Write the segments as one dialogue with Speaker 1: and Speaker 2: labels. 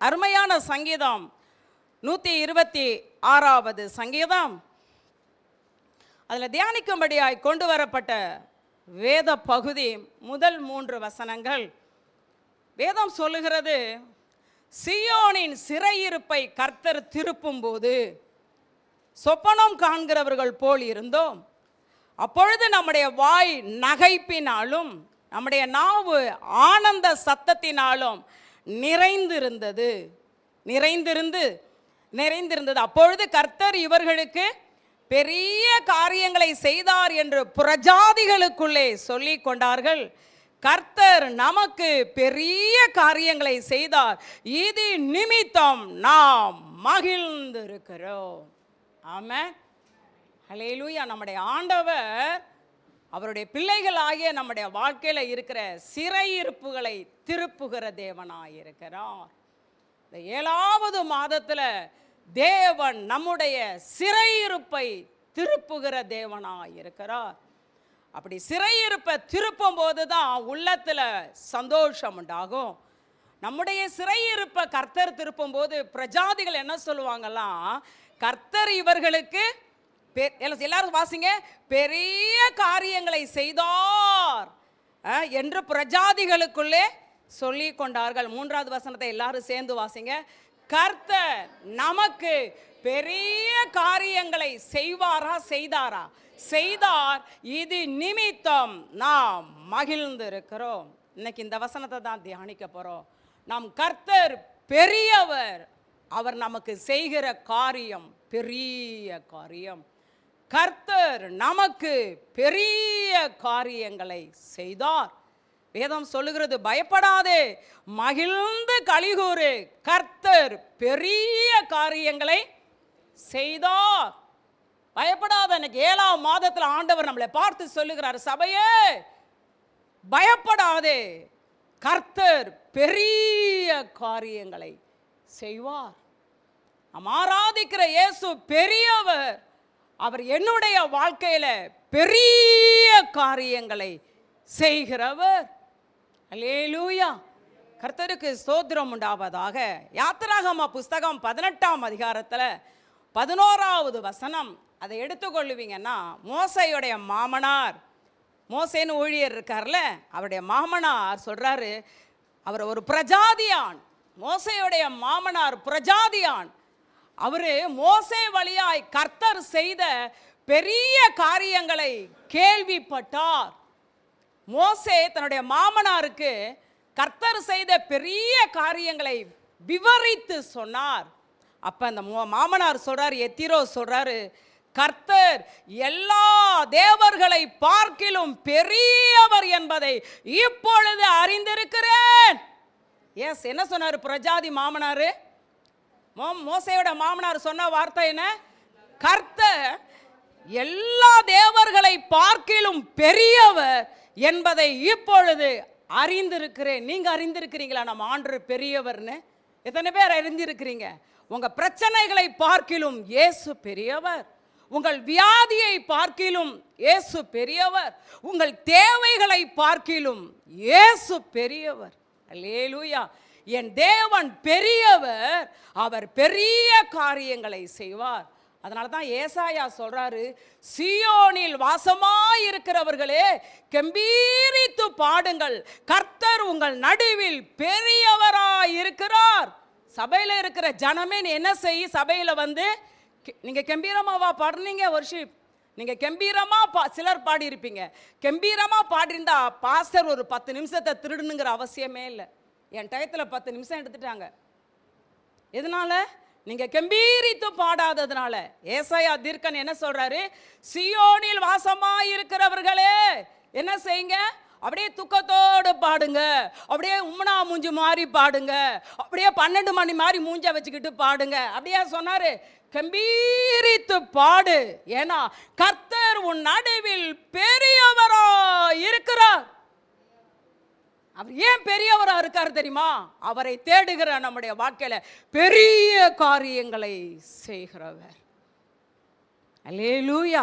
Speaker 1: அருமையான சங்கீதம் 126வது சங்கீதம். அதில் தியானிக்கும்படியாய் கொண்டு வரப்பட்ட வேத பகுதி முதல் 3 வசனங்கள். வேதம் சொல்லுகிறது, சீயோனின் சிறையிருப்பை கர்த்தர் திருப்பும் போது சொப்பனம் காண்கிறவர்கள் போல் இருந்தோம். அப்பொழுது நம்முடைய வாய் நகைப்பினாலும் நம்முடைய நாவு ஆனந்த சத்தத்தினாலும் நிறைந்திருந்தது. அப்பொழுது கர்த்தர் இவர்களுக்கு பெரிய காரியங்களை செய்தார் என்று புறஜாதிகளுக்குள்ளே சொல்லி கொண்டார்கள். கர்த்தர் நமக்கு பெரிய காரியங்களை செய்தார், இது நிமித்தம் நாம் மகிழ்ந்திருக்கிறோம். ஆமென், ஹல்லேலூயா. நம்முடைய ஆண்டவர் அவருடைய பிள்ளைகளாகிய நம்முடைய வாழ்க்கையில் இருக்கிற சிறையிருப்புகளை திருப்புகிற தேவனாயிருக்கிறார். இந்த 7வது மாதத்தில் தேவன் நம்முடைய சிறையிருப்பை திருப்புகிற தேவனாயிருக்கிறார். அப்படி சிறையிருப்பை திருப்பும் போது தான் உள்ளத்தில் சந்தோஷம் உண்டாகும். நம்முடைய சிறையிருப்பை கர்த்தர் திருப்பும் போது பிரஜாதிகள் என்ன சொல்லுவாங்கலாம், கர்த்தர் இவர்களுக்கு எல்லாரும் வாசிங்க, பெரிய காரியங்களை செய்தார் என்று பிரஜாதிகளுக்குள்ளே சொல்லி கொண்டார்கள். 3வது வசனத்தை எல்லாரும் சேர்ந்து வாசிங்க. கர்த்தர் நமக்கு பெரிய காரியங்களை செய்தாரா? செய்தார், இது நிமித்தம் நாம் மகிழ்ந்திருக்கிறோம். இன்னைக்கு இந்த வசனத்தை தான் தியானிக்க போறோம். நம் கர்த்தர் பெரியவர், அவர் நமக்கு செய்கிற காரியம் பெரிய காரியம். கர்த்தர் நமக்கு பெரிய காரியங்களை செய்தார். வேதம் சொல்லுகிறது, பயப்படாதே, மகிழ்ந்து களிகூறு, கர்த்தர் பெரிய காரியங்களை செய்தார். பயப்படாத. எனக்கு 7ஆம் மாதத்தில் ஆண்டவர் நம்மளை பார்த்து சொல்லுகிறார், சபையே பயப்படாதே, கர்த்தர் பெரிய காரியங்களை செய்வார். நாம் ஆராதிக்கிற இயேசு பெரியவர். அவர் என்னுடைய வாழ்க்கையில பெரிய காரியங்களை செய்கிறவர். அல்லேலூயா, கர்த்தருக்கு ஸ்தோத்திரம் உண்டாவதாக. யாத்திராகம புஸ்தகம் 18ஆம் அதிகாரத்தில் 11வது வசனம் அதை எடுத்துக்கொள்ளுவீங்கன்னா, மோசையுடைய மாமனார், மோசேன்னு ஊழியர் இருக்கார்ல, அவருடைய மாமனார் சொல்றாரு, அவர் ஒரு பிரஜாதியான். மோசையுடைய மாமனார் பிரஜாதியான். அவரு மோசே வழியாய் கர்த்தர் செய்த பெரிய காரியங்களை கேள்விப்பட்டார். மோசே தன்னுடைய மாமனாருக்கு கர்த்தர் செய்த பெரிய காரியங்களை விவரித்து சொன்னார். அப்ப அந்த மாமனார் சொல்றாரு, எத்திரோ சொல்றாரு, கர்த்தர் எல்லா தேவர்களை பார்க்கிலும் பெரியவர் என்பதை இப்பொழுது அறிந்திருக்கிறேன். எஸ், என்ன சொன்னாரு பிரஜாதி மாமனாரு? மோசையோட மாமனார் சொன்ன வார்த்தை என்ன? கர்த்தர் எல்லா தேவர்களை பார்க்கிலும் பெரியவர் என்பதை இப்பொழுது அறிந்திருக்கிறேன். நீங்க அறிந்திருக்கிறீங்களா நம்ம ஆண்டவர் பெரியவர்னு? எத்தனை பேர் அறிந்திருக்கிறீங்க? உங்க பிரச்சனைகளை பார்க்கிலும் இயேசு பெரியவர். உங்கள் வியாதியை பார்க்கிலும் இயேசு பெரியவர். உங்கள் தேவைகளை பார்க்கிலும் இயேசு பெரியவர். அல்லேலூயா. என் தேவன் பெரியவர், அவர் பெரிய காரியங்களை செய்வார். அதனால தான் ஏசாயா சொல்றாரு, சீயோனில் வாசமாயிருக்கிறவர்களே கம்பீரித்து பாடுங்கள், கர்த்தர் உங்கள் நடுவில் பெரியவராய் இருக்கிறார். சபையில் இருக்கிற ஜனமே என்ன செய்ய, சபையில் வந்து நீங்க கம்பீரமாவா பாடுறீங்க? வர்ஷிப் நீங்க கம்பீரமா சிலர் பாடி இருப்பீங்க. கம்பீரமா பாடிருந்தா பாஸ்டர் ஒரு 10 நிமிஷத்தை திருடுனுங்கிற அவசியமே இல்லை. என் டயத்தில் 10 நிமிஷம் எடுத்துட்டாங்க. எதனால? நீங்க கம்பீரித்து பாடாததுனால. ஏசாயா தீர்க்கன் என்ன சொல்றாரு? சீயோனில் வாசமாயிருக்கிறவர்களே என்ன செய்யுங்க? அப்படியே துக்கத்தோடு பாடுங்க, அப்படியே உம்மனா மூஞ்சி மாதிரி பாடுங்க, அப்படியே 12 மணி மாதிரி மூஞ்ச வச்சுக்கிட்டு பாடுங்க. அப்படியே சொன்னாரு, கம்பீரித்து பாடு, ஏன்னா கர்த்தர் உன் நடுவில் பெரியவரா இருக்கிறார். அவர் ஏன் பெரியவரா இருக்காரு தெரியுமா? அவரை தேடுகிற நம்முடைய வாழ்க்கையில பெரிய காரியங்களை செய்கிறவர். அல்லேலூயா,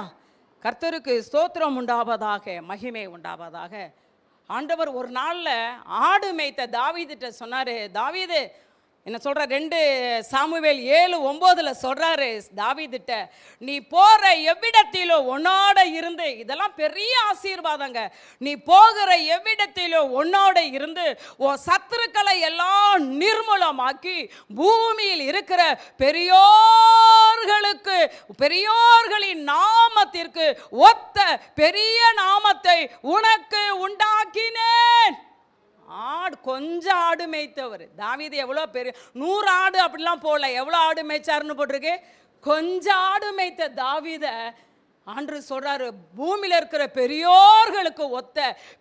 Speaker 1: கர்த்தருக்கு ஸ்தோத்திரம் உண்டாவதாக, மகிமை உண்டாவதாக. ஆண்டவர் ஒரு நாள்ல ஆடு மேய்த்த தாவீதுட்ட சொன்னாரு, தாவீது என்ன சொல்ற 2 சாமுவேல் 7:9 சொல்றாரு தாவீதுட்ட, நீ போற எவ்விடத்திலோ உன்னோட இருந்து, இதெல்லாம் பெரிய ஆசீர்வாதங்க, நீ போகிற எவ்விடத்திலோ உன்னோட இருந்து உன் சத்துருக்களை எல்லாம் நிர்மூலமாக்கி பூமியில் இருக்கிற பெரியோர்களுக்கு, பெரியோர்களின் நாமத்திற்கு ஒத்த பெரிய நாமத்தை உனக்கு உண்டாக்கினேன். கொஞ்சம் ஆடு மேய்த்தவர் தாவீது. எவ்வளோ பெரிய 100 ஆடு அப்படிலாம் போடல, எவ்வளோ ஆடு மேய்ச்சாருன்னு போட்டிருக்கு. கொஞ்சம் ஆடு மேய்த்த தாவீத ஆண்டவர் சொல்றாரு, பூமியில இருக்கிற பெரியோர்களுக்கு ஒத்த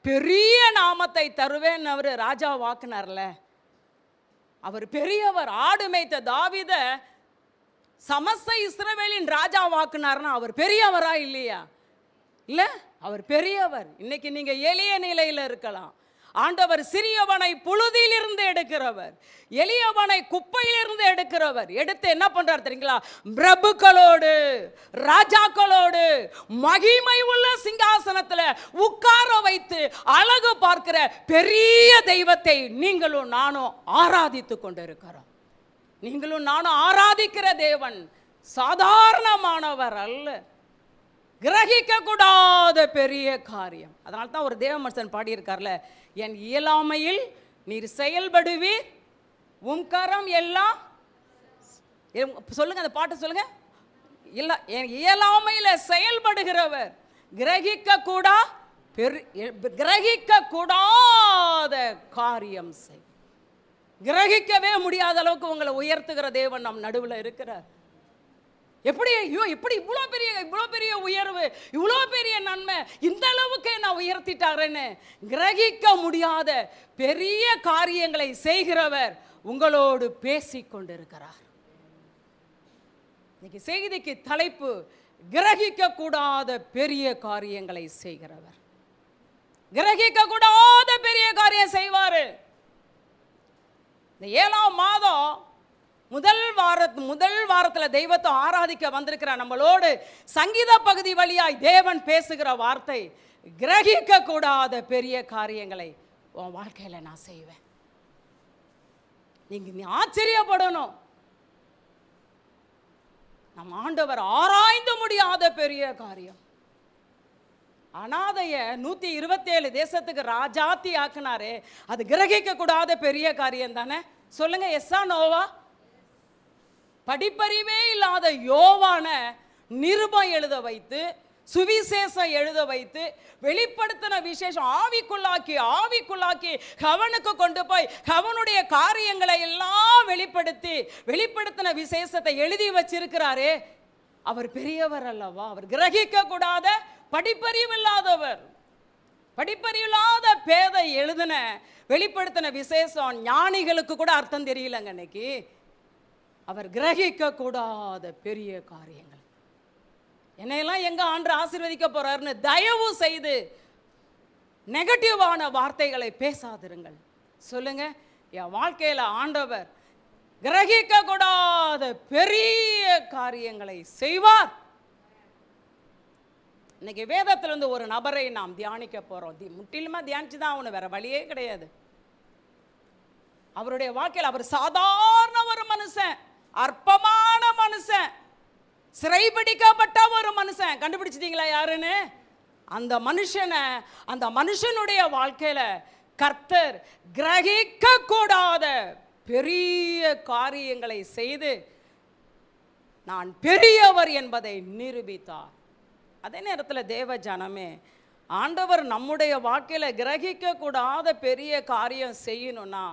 Speaker 1: பெரிய நாமத்தை தருவேன் அவர் ராஜா வாக்குனார்ல. அவர் பெரியவர். ஆடு மேய்த்த தாவீத சமஸ்த இஸ்ரவேலின் ராஜா வாக்குனார்னா அவர் பெரியவரா இல்லையா? இல்ல, அவர் பெரியவர். இன்னைக்கு நீங்க எளிய நிலையில இருக்கலாம். ஆண்டவர் சிறியவனை புழுதியிலிருந்து எடுக்கிறவர், எளியவனை குப்பையிலிருந்து எடுக்கிறவர். எடுத்து என்ன பண்றார் தெரியுங்களா? பிரபுக்களோடு ராஜாக்களோடு மகிமை உள்ள சிங்காசனத்தில் உட்கார வைத்து அழகு பார்க்கிற பெரிய தெய்வத்தை நீங்களும் நானும் ஆராதித்து கொண்டிருக்கிறோம். நீங்களும் நானும் ஆராதிக்கிற தேவன் சாதாரணமானவர் அல்ல, கிரகிக்க கூடாத பெரிய காரியம். அதனால தான் ஒரு தேவ மனுஷன் பாடியிருக்கார்ல, என் இயலாமையில் நீர் செயல்படுவீர், உம் கரம் எல்லாம். சொல்லுங்க, அந்த பாட்டு சொல்லுங்க. இல்ல, என் இயலாமையில் செயல்படுகிறவர், கிரகிக்க கூடாத காரியம் செய். கிரகிக்கவே முடியாத அளவுக்கு உங்களை உயர்த்துகிற தேவன் நம் நடுவில் இருக்கிறார். எப்படி எப்படி இவ்வளோ பெரிய உயர்வு, இவ்வளோ பெரிய நன்மை, இந்த அளவுக்கு நான் உயர்த்திட்டாரேன்னு கிரகிக்க முடியாத பெரிய காரியங்களை செய்கிறவர் உங்களோடு பேசிக் கொண்டிருக்கிறார். இன்னைக்கு செய்திக்கு தலைப்பு, கிரகிக்க கூடாத பெரிய காரியங்களை செய்கிறவர். கிரகிக்க கூடாத பெரிய காரியம் செய்வாரு. இந்த 7ஆம் மாதம் முதல் வாரத்தில் தெய்வத்தை ஆராதிக்க வந்திருக்கிற நம்மளோடு சங்கீத பகுதி வழியாய் தேவன் பேசுகிற வார்த்தை, கிரகிக்க கூடாத பெரிய காரியங்களை உன் வாழ்க்கையில் நான் செய்வேன். நீ ஆச்சரியப்படணும். நம் ஆண்டவர் ஆராய்ந்து முடியாத பெரிய காரியம். அனாதைய 127 தேசத்துக்கு ராஜாத்தி ஆக்குனாரே, அது கிரகிக்க கூடாத பெரிய காரியம் தானே? சொல்லுங்க, எஸ்ஸா நோவா? படிப்பறிவே இல்லாத யோவான நிருபம் எழுத வைத்து, சுவிசேஷம் எழுத வைத்து, வெளிப்படுத்தின விசேஷம் ஆவிக்குள்ளாக்கி அவனுக்கு கொண்டு போய் அவனுடைய காரியங்களை எல்லாம் வெளிப்படுத்தின விசேஷத்தை எழுதி வச்சிருக்கிறாரே, அவர் பெரியவர் அல்லவா? அவர் கிரகிக்க கூடாத படிப்பறிவில்லாதவர். படிப்பறிவில்லாத பேதை எழுதின வெளிப்படுத்தின விசேஷம் ஞானிகளுக்கு கூட அர்த்தம் தெரியலங்க இன்னைக்கு. அவர் கிரகிக்க கூடாத பெரிய காரியங்கள். என்னையெல்லாம் எங்க ஆண்டு ஆசீர்வதிக்க போறாருன்னு தயவு செய்து நெகட்டிவான வார்த்தைகளை பேசாதிருங்கள். சொல்லுங்க, என் வாழ்க்கையில ஆண்டவர் கிரகிக்க கூடாத பெரிய காரியங்களை செய்வார். இன்னைக்கு வேதத்திலிருந்து ஒரு நபரை நாம் தியானிக்க போறோம். முற்றிலுமா தியானிச்சுதான் அவனு, வேற வழியே கிடையாது. அவருடைய வாழ்க்கையில் அவர் சாதாரண ஒரு மனுஷன், அற்பமான மனுஷன், சிறைபிடிக்கப்பட்ட ஒரு மனுஷன். கண்டுபிடிச்சிட்டீங்களா யாருன்னு? அந்த மனுஷனுடைய வாழ்க்கையில கர்த்தர் கிரகிக்க கூடாத பெரிய காரியங்களை செய்து நான் பெரியவர் என்பதை நிரூபித்தார். அதே நேரத்தில் தேவ ஜனமே, ஆண்டவர் நம்முடைய வாழ்க்கையில கிரகிக்க கூடாத பெரிய காரியம் செய்யணும்னா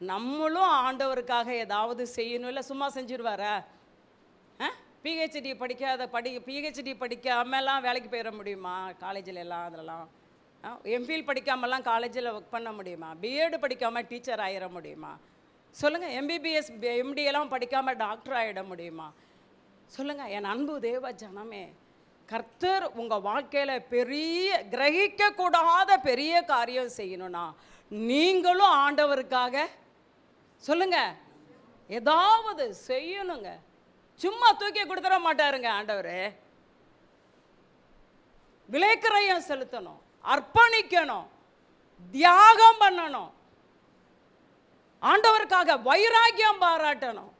Speaker 1: நம்மளும் ஆண்டவருக்காக ஏதாவது செய்யணும். இல்லை சும்மா செஞ்சிருவாரா? பிஹெச்டி படிக்காமலாம் வேலைக்கு போயிட முடியுமா? காலேஜில் எல்லாம் அதெல்லாம் எம்ஃபில் படிக்காமலாம் காலேஜில் ஒர்க் பண்ண முடியுமா? பிஎட் படிக்காமல் டீச்சர் ஆகிட முடியுமா? சொல்லுங்கள். எம்பிபிஎஸ் எம்டி எல்லாம் படிக்காமல் டாக்டர் ஆகிட முடியுமா? சொல்லுங்கள். என் அன்பு தேவ ஜனமே, கர்த்தர் உங்கள் வாழ்க்கையில் பெரிய கிரகிக்க கூடாத பெரிய காரியம் செய்யணும்னா நீங்களும் ஆண்டவருக்காக சொல்லுங்க ஏதாவது செய்யணுங்க. சும்மா தூக்கி கொடுத்துட மாட்டாருங்க ஆண்டவர். விலைக்கிரயம் செலுத்தணும், அர்ப்பணிக்கணும், தியாகம் பண்ணணும். ஆண்டவருக்காக வைராக்கியம் பாராட்டணும்.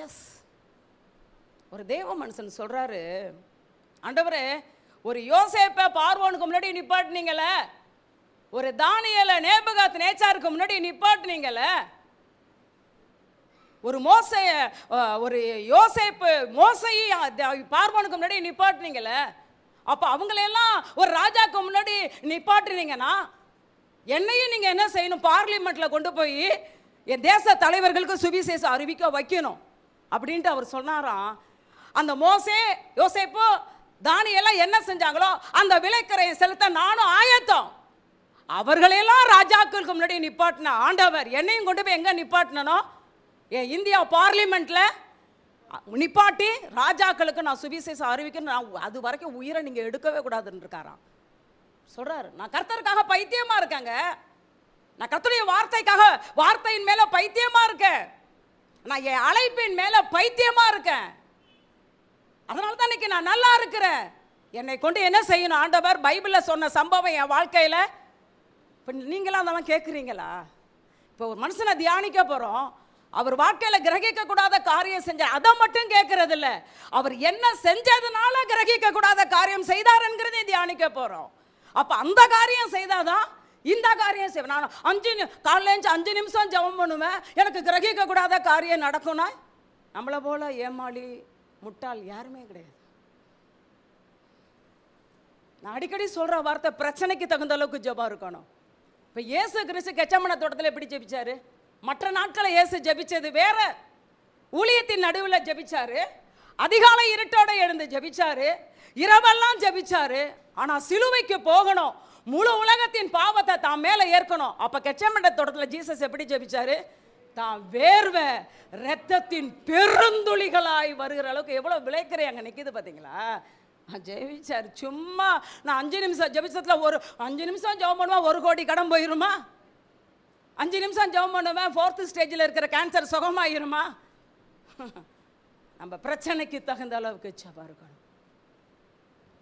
Speaker 1: எஸ், ஒரு தேவ மனுஷன் சொல்றாரு, ஆண்டவரே ஒரு யோசேப்பை பார்வோனுக்கு முன்னாடி நிப்பாட்டினீங்கள, ஒரு தானியேலை நேபுகாத் நேச்சாருக்கு முன்னாடி நிப்பாட்டினீங்கள, ஒரு ஒரு யோசேப்பு மோசையை பார்வோனுக்கு முன்னாடி நிப்பாட்டினீங்கள, அப்போ அவங்களையெல்லாம் ஒரு ராஜாக்கு முன்னாடி நிப்பாட்டுறீங்கன்னா என்னையும் நீங்கள் என்ன செய்யணும்? பார்லிமெண்ட்டில் கொண்டு போய் என் தேச தலைவர்களுக்கு சுவிசேஷம் அறிவிக்க வைக்கணும் அப்படின்ட்டு அவர் சொன்னாராம். அந்த யோசேப்பு தானியெல்லாம் என்ன செஞ்சாங்களோ அந்த விலைக்கரையை செலுத்த நானும் ஆயத்தம். அவர்களெல்லாம் ராஜாக்களுக்கு முன்னாடி நிப்பாட்டின ஆண்டவர் என்னையும் கொண்டு போய் எங்கே நிப்பாட்டினோ? என் இந்தியா பார்லிமெண்ட்டில் நிப்பாட்டி ராஜாக்களுக்கு நான் சுவிசேஷம் அறிவிக்கணும். நான் அது வரைக்கும் உயிரை நீங்கள் எடுக்கவே கூடாதுன்னு இருக்காராம். சொல்றாரு, நான் கர்த்தருக்காக பைத்தியமா இருக்கேங்க, நான் கர்த்தருடைய வார்த்தையின் மேல பைத்தியமா இருக்கேன், நான் என் அழைப்பின் மேல பைத்தியமா இருக்கேன், அதனால தான் இன்னைக்கு நான் நல்லா இருக்கிறேன். என்னை கொண்டு என்ன செய்யணும் ஆண்டவர்? பைபிள்ல சொன்ன சம்பவம் என் வாழ்க்கையில இப்போ நீங்களாம் அதெல்லாம் கேட்குறீங்களா? இப்போ ஒரு மனுஷனை தியானிக்க போறோம், அவர் வாழ்க்கையில கிரகிக்க கூடாத காரியம் செஞ்சார், அதை மட்டும் கேட்கறது இல்லை, அவர் என்ன செஞ்சதுனால கிரகிக்க கூடாத காரியம் செய்தார் என்கிறதை தியானிக்க போறோம். அப்ப அந்த காரியம் செய்தாதான் இந்த காரியம் செய்வேன். நான் காலையில 5 நிமிஷம் ஜெபம் பண்ணுவேன், எனக்கு கிரகிக்க கூடாத காரியம் நடக்கும்னா நம்மளை போல ஏமாளி முட்டாள் யாருமே கிடையாது. நான் அடிக்கடி சொல்ற வார்த்தை, பிரச்சனைக்கு தகுந்த அளவுக்கு ஜெபம் இருக்கணும். இப்ப இயேசு கிறிஸ்து கெச்சமன தோட்டத்தில் எப்படி ஜெபிச்சாரு? மற்ற நாட்களை இயேசு ஜெபிச்சது வேற. ஊழியத்தின் நடுவில் ஜெபிச்சாரு, அதிகாலை இருட்டோட எழுந்து ஜெபிச்சாரு, இரவெல்லாம் ஜெபிச்சாரு. ஆனா சிலுவைக்கு போகணும், முழு உலகத்தின் பாவத்தை தான் மேல ஏற்கணும். அப்ப கெச்சமன தோட்டத்தில் ஜீசஸ் எப்படி ஜெபிச்சாரு? தான் வேர்வை இரத்தத்தின் பெருந்துளிகளாய் வருகிற அளவுக்கு எவ்வளவு விளைக்கிற அங்க நிக்குது பாத்தீங்களா? ஜெபிச்சார். சும்மா நான் 5 நிமிஷம் ஜெபிச்சதுல ஒரு 5 நிமிஷம் ஜெபம் பண்ணுவேன், 1 கோடி கடன் போயிருமா? 5 நிமிஷம் ஜெபம் பண்ணுவேன், 4th ஸ்டேஜில் இருக்கிற கேன்சர் சுகமாயிருமா? நம்ம பிரச்சனைக்கு தகுந்த அளவுக்கு ஜெபம் இருக்கணும்.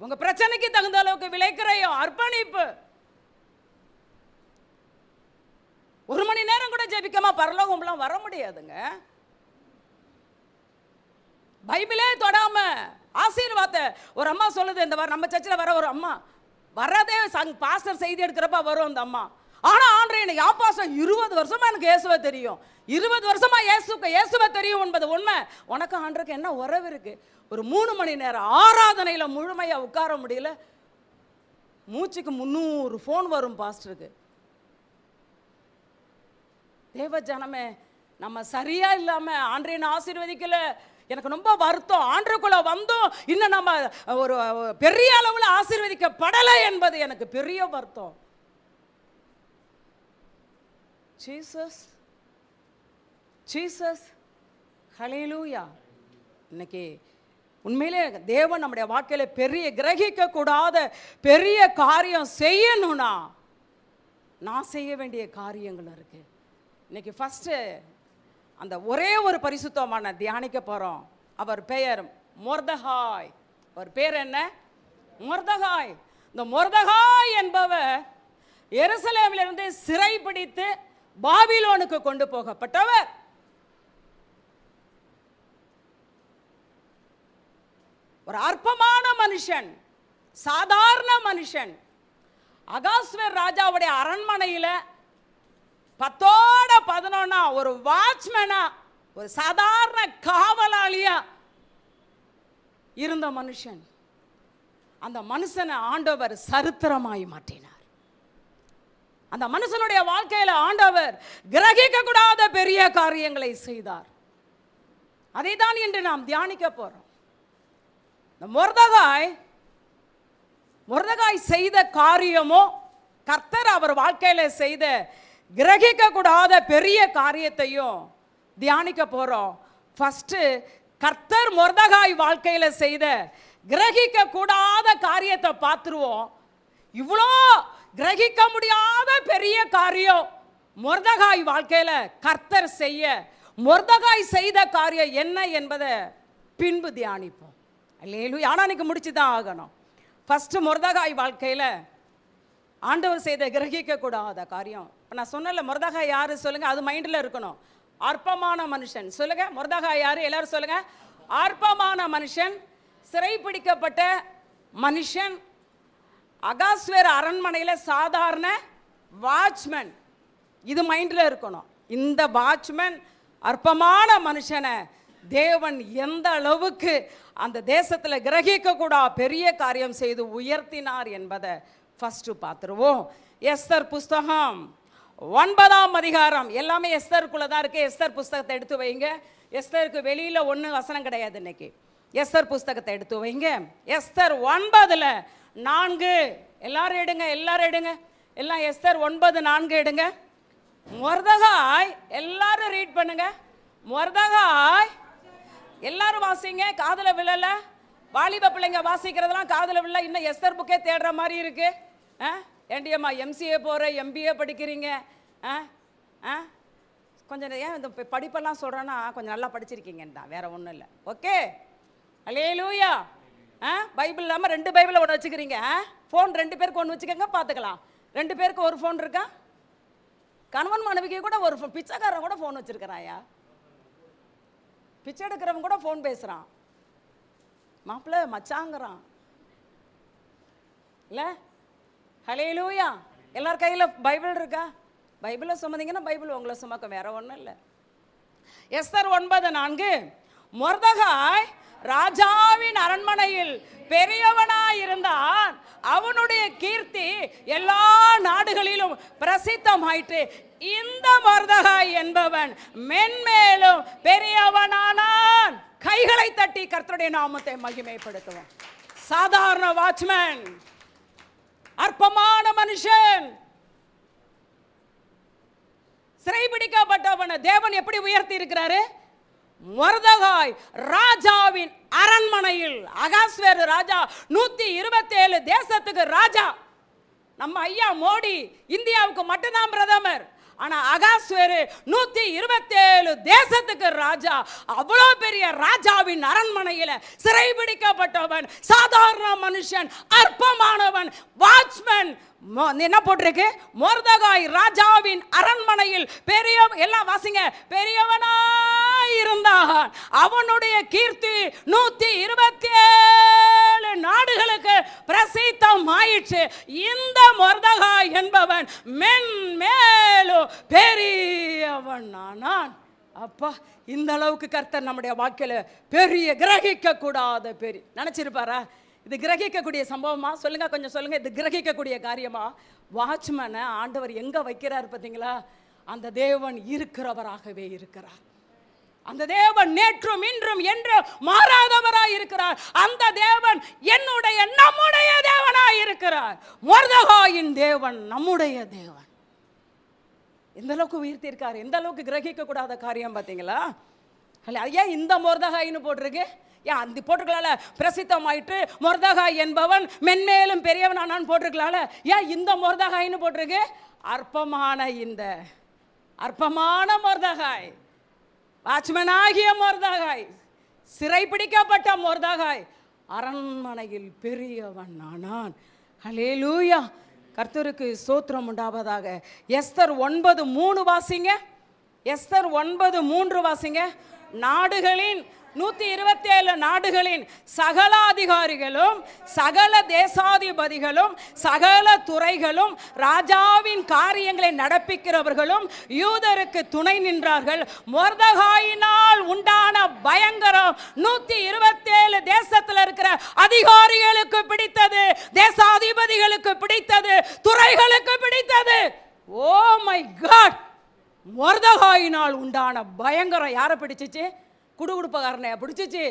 Speaker 1: உங்க பிரச்சனைக்கு தகுந்த அளவுக்கு விளைக்கிறையோ அர்ப்பணிப்பு. 1 மணி நேரம் கூட ஜெபிக்காம பரலோகம்லாம் வர முடியாதுங்க. பைபிளே தொடாம ஆசீர்வாதத்தை ஒரு அம்மா சொல்லுது, இந்த வாரம் நம்ம சர்ச்சில் வர ஒரு அம்மா வரதே பாஸ்டர் செய்தி எடுக்கிறப்ப வரும் அந்த அம்மா. ஆனா ஆண்டவரே எனக்கு பாஸ்டர் 20 வருஷமா எனக்கு இயேசுவை தெரியும், 20 வருஷமா இயேசுவை தெரியும் என்பது உண்மை. உனக்கு ஆண்டவருக்கு என்ன உறவு இருக்கு? ஒரு 3 மணி நேரம் ஆராதனையில முழுமையா உட்கார முடியல, மூச்சுக்கு 300 ஃபோன் வரும் பாஸ்டருக்கு. தேவ ஜனமே, நம்ம சரியா இல்லாம ஆண்டவரை ஆசீர்வதிக்கல, எனக்கு ரொம்ப வருத்தம். ஆண்டவருக்குள்ள வந்தும் இன்னும் நம்ம ஒரு பெரிய அளவில் ஆசீர்வதிக்கப்படலை என்பது எனக்கு பெரிய வருத்தம். ஜீசஸ் ஜீசஸ் ஹல்லேலூயா. இன்னைக்கு உண்மையிலே தேவன் நம்முடைய வாழ்க்கையில பெரிய கிரகிக்க கூடாத பெரிய காரியம் செய்யணும்னா நான் செய்ய வேண்டிய காரியங்கள் இருக்கு. இன்னைக்கு ஃபர்ஸ்ட் அந்த ஒரே ஒரு பரிசுத்தமான தியானிக்க போறோம். அவர் பெயர் மொர்தகாய். அவர் பேர் என்ன? மொர்தகாய். இந்த மொர்தகாய் என்பவர் எருசலேமிலிருந்து சிறைபிடித்து பாபிலோனுக்கு கொண்டு போகப்பட்டவர். ஒரு அற்பமான மனுஷன், சாதாரண மனுஷன். அகாஸ்வேர் ராஜாவுடைய அரண்மனையில் 10-11 ஒரு வாட்ச்மேனா, ஒரு சாதாரண காவலாளியா இருந்த மனுஷன். அந்த மனுஷனை ஆண்டவர் சரித்திரமாய் மாற்றினார். அந்த மனுஷனுடைய வாழ்க்கையில ஆண்டவர் கிரகிக்க கூடாத பெரிய காரியங்களை செய்தார். அதை தான் இன்று நாம் தியானிக்க போறோம். மொர்தகாய் செய்த காரியமோ, கர்த்தர் அவர் வாழ்க்கையில செய்த கிரகிக்க கூடாத பெரிய காரியத்தையும் தியானிக்க போறோம். ஃபர்ஸ்ட் கர்த்தர் மொர்தகாய் வாழ்க்கையில செய்த கிரகிக்க கூடாத காரியத்தை பார்த்துருவோம். இவ்வளோ கிரகிக்க முடியாத பெரிய காரியம் மொர்தகாய் வாழ்க்கையில கர்த்தர் செய்ய, மொர்தகாய் செய்த காரியம் என்ன என்பதை பின்பு தியானிப்போம். அல்லேலூயா. ஆனா இன்னைக்கு முடிச்சுதான் ஆகணும். ஃபர்ஸ்ட் மொர்தகாய் வாழ்க்கையில ஆண்டவர் செய்த கிரகிக்க கூடாத காரியம். இப்போ நான் சொன்னல மொர்தெகாய் யாரு சொல்லுங்க, அது மைண்டில் இருக்கணும். அற்பமான மனுஷன் சொல்லுங்க, மொர்தெகாய் யாரு எல்லாரும் சொல்லுங்க. அற்பமான மனுஷன், சிறைப்பிடிக்கப்பட்ட மனுஷன், அகாஸ்வேர் அரண்மனையில் சாதாரண வாட்ச்மேன். இது மைண்டில் இருக்கணும். இந்த வாட்ச்மேன் அற்பமான மனுஷனை தேவன் எந்த அளவுக்கு அந்த தேசத்தில் கிரகிக்க கூட பெரிய காரியம் செய்து உயர்த்தினார் என்பதை ஃபர்ஸ்ட் பார்த்துருவோம். எஸ்தர் புஸ்தகம் 9ஆம் அதிகாரம். எல்லாமே எஸ்தருக்குள்ள தான் இருக்கு. எஸ்தர் புஸ்தகத்தை எடுத்து வைங்க. எஸ்தருக்கு வெளியில ஒன்று வசனம் கிடையாது இன்னைக்கு. எஸ்தர் புஸ்தகத்தை எடுத்து வைங்க. எஸ்தர் 9:4 எல்லாரும் எடுங்க, எல்லாரும் எடுங்க, எல்லாம் எஸ்தர் 9:4 எடுங்க. மொர்தெகாய் எல்லாரும் ரீட் பண்ணுங்க. மொர்தெகாய் எல்லாரும் வாசிங்க. காதுல விழல, வாலிப பிள்ளைங்க வாசிக்கிறதெல்லாம் காதுல விழல. இன்னும் எஸ்தர் புக்கே தேடுற மாதிரி இருக்கு. ஏண்டியம்மா எம்சிஏ போற, எம்பிஏ படிக்கிறீங்க, கொஞ்சம் ஏன் இந்த படிப்பெல்லாம் சொல்றேன்னா கொஞ்சம் நல்லா படிச்சிருக்கீங்கன்னு தான், வேற ஒன்றும் இல்லை. ஓகே, அல்லேலூயா. பைபிள் இல்லாமல் 2 பைபிளை ஒன்று வச்சுக்கிறீங்க. ஃபோன் 2 பேருக்கு ஒன்று வச்சுக்கோங்க, பார்த்துக்கலாம். 2 பேருக்கு ஒரு ஃபோன் இருக்கா? கணவன் மனைவிக்கு கூட ஒரு ஃபோன். பிச்சைக்காரன் கூட ஃபோன் வச்சிருக்கிறாயா? பிச்சை எடுக்கிறவன் கூட ஃபோன் பேசுகிறான். மாப்பிள்ளை மச்சாங்கிறான் இல்லை? ஹல்லேலூயா. எல்லார் கையில் பைபிள் இருக்கா? பைபிளை சுமந்தீங்கன்னா பைபிள் உங்களை சுமக்க, வேற ஒன்றும் இல்லை. எஸ்தர் 9:4 மொர்தெகாய் ராஜாவின் அரண்மனையில் பெரியவனாய் இருந்தான். அவனுடைய கீர்த்தி எல்லா நாடுகளிலும் பிரசித்தமாயிற்று. இந்த மொர்தெகாய் என்பவன் மென்மேலும் பெரியவனானான். கைகளை தட்டி கர்த்தருடைய நாமத்தை மகிமைப்படுத்துவோம். சாதாரண வாட்ச்மேன், அற்பமான மனுஷன், சிறைபிடிக்கப்பட்டவன் தேவன் எப்படி உயர்த்தி இருக்கிறாரு? மொர்தெகாய் ராஜாவின் அரண்மனையில். அகாஸ்வேர் ராஜா 127 தேசத்துக்கு ராஜா. நம்ம ஐயா மோடி இந்தியாவுக்கு மட்டும்தான் பிரதமர். ஆனா அகாஸ்வேரு 127 தேசத்துக்கு ராஜா. அவ்வளோ பெரிய ராஜாவின் அரண்மனையில சிறைபிடிக்கப்பட்டவன் சாதாரண மனுஷன், அற்பமானவன், வாட்ச்மேன். என்ன போட்டிருக்கு? மொர்தெகாய் ராஜாவின் அரண்மனையில் பெரிய, எல்லாம் வாசிங்க, பெரியவனாய் இருந்தான். அவனுடைய கீர்த்தி 127 நாடுகளுக்கு பிரசித்தம் ஆயிற்று. இந்த மொர்தெகாய் என்பவன் மென்மேலும் பெரியவன் ஆனான். அப்பா, இந்த அளவுக்கு கர்த்தர் நம்முடைய வாழ்க்கையில பெரிய கிரகிக்க கூடாத பெரிய நினைச்சிருப்பாரா? இது கிரகிக்கக்கூடிய சம்பவமா? சொல்லுங்க, கொஞ்சம் சொல்லுங்க. இது கிரகிக்கக்கூடிய காரியமா? வாட்ச்மேனை ஆண்டவர் எங்க வைக்கிறார் பார்த்தீங்களா? அந்த தேவன் இருக்கிறவராகவே இருக்கிறார். அந்த தேவன் நேற்றும் இன்றும் என்றும் மாறாதவராய் இருக்கிறார். அந்த தேவன் என்னுடைய, நம்முடைய தேவனாய் இருக்கிறார். மொர்தெகாயின் தேவன் நம்முடைய தேவன். எந்த அளவுக்கு உயர்த்தி இருக்காரு, எந்த அளவுக்கு கிரகிக்க கூடாத காரியம் பார்த்தீங்களா? ஏன் இந்த மொர்தெகாய்னு போட்டிருக்கு? ஏன் அந்த போட்டிருக்கலாம்ல, பிரசித்தமாயிற்று மொர்தெகாய் என்பவன் மென்மேலும் பெரியவனானான்னு போட்டிருக்கலாம்ல. ஏன் இந்த மொர்தெகாய்னு போட்டிருக்கு? அற்பமான, இந்த அற்பமான மொர்தெகாய், வாட்ச்மேனாகிய மொர்தெகாய், சிறைப்பிடிக்கப்பட்ட மொர்தெகாய் அரண்மனையில் பெரியவன் ஆனான். ஹல்லேலூயா. கர்த்தருக்கு ஸ்தோத்திரம் உண்டாவதாக. எஸ்தர் 9:3 வாசிங்க. எஸ்தர் 9:3 வாசிங்க. நாடுகளின் 127 நாடுகளின் சகல அதிகாரிகளும் சகல தேசாதிபதிகளும் சகல துறைகளும் ராஜாவின் காரியங்களை நடப்பிக்கிறவர்களும் யூதருக்கு துணை நின்றார்கள். மொர்தெகாயினால் உண்டான பயங்கரம் 127 தேசத்தில் இருக்கிற அதிகாரிகளுக்கு பிடித்தது, தேசாதிபதிகளுக்கு பிடித்தது, துறைகளுக்கு பிடித்தது. Oh my God! மொர்தெகாயினால் உண்டான பயங்கரம் யாரை பிடிச்சிச்சு? குடுகுடுப்பக்காரனையா பிடிச்சிச்சு?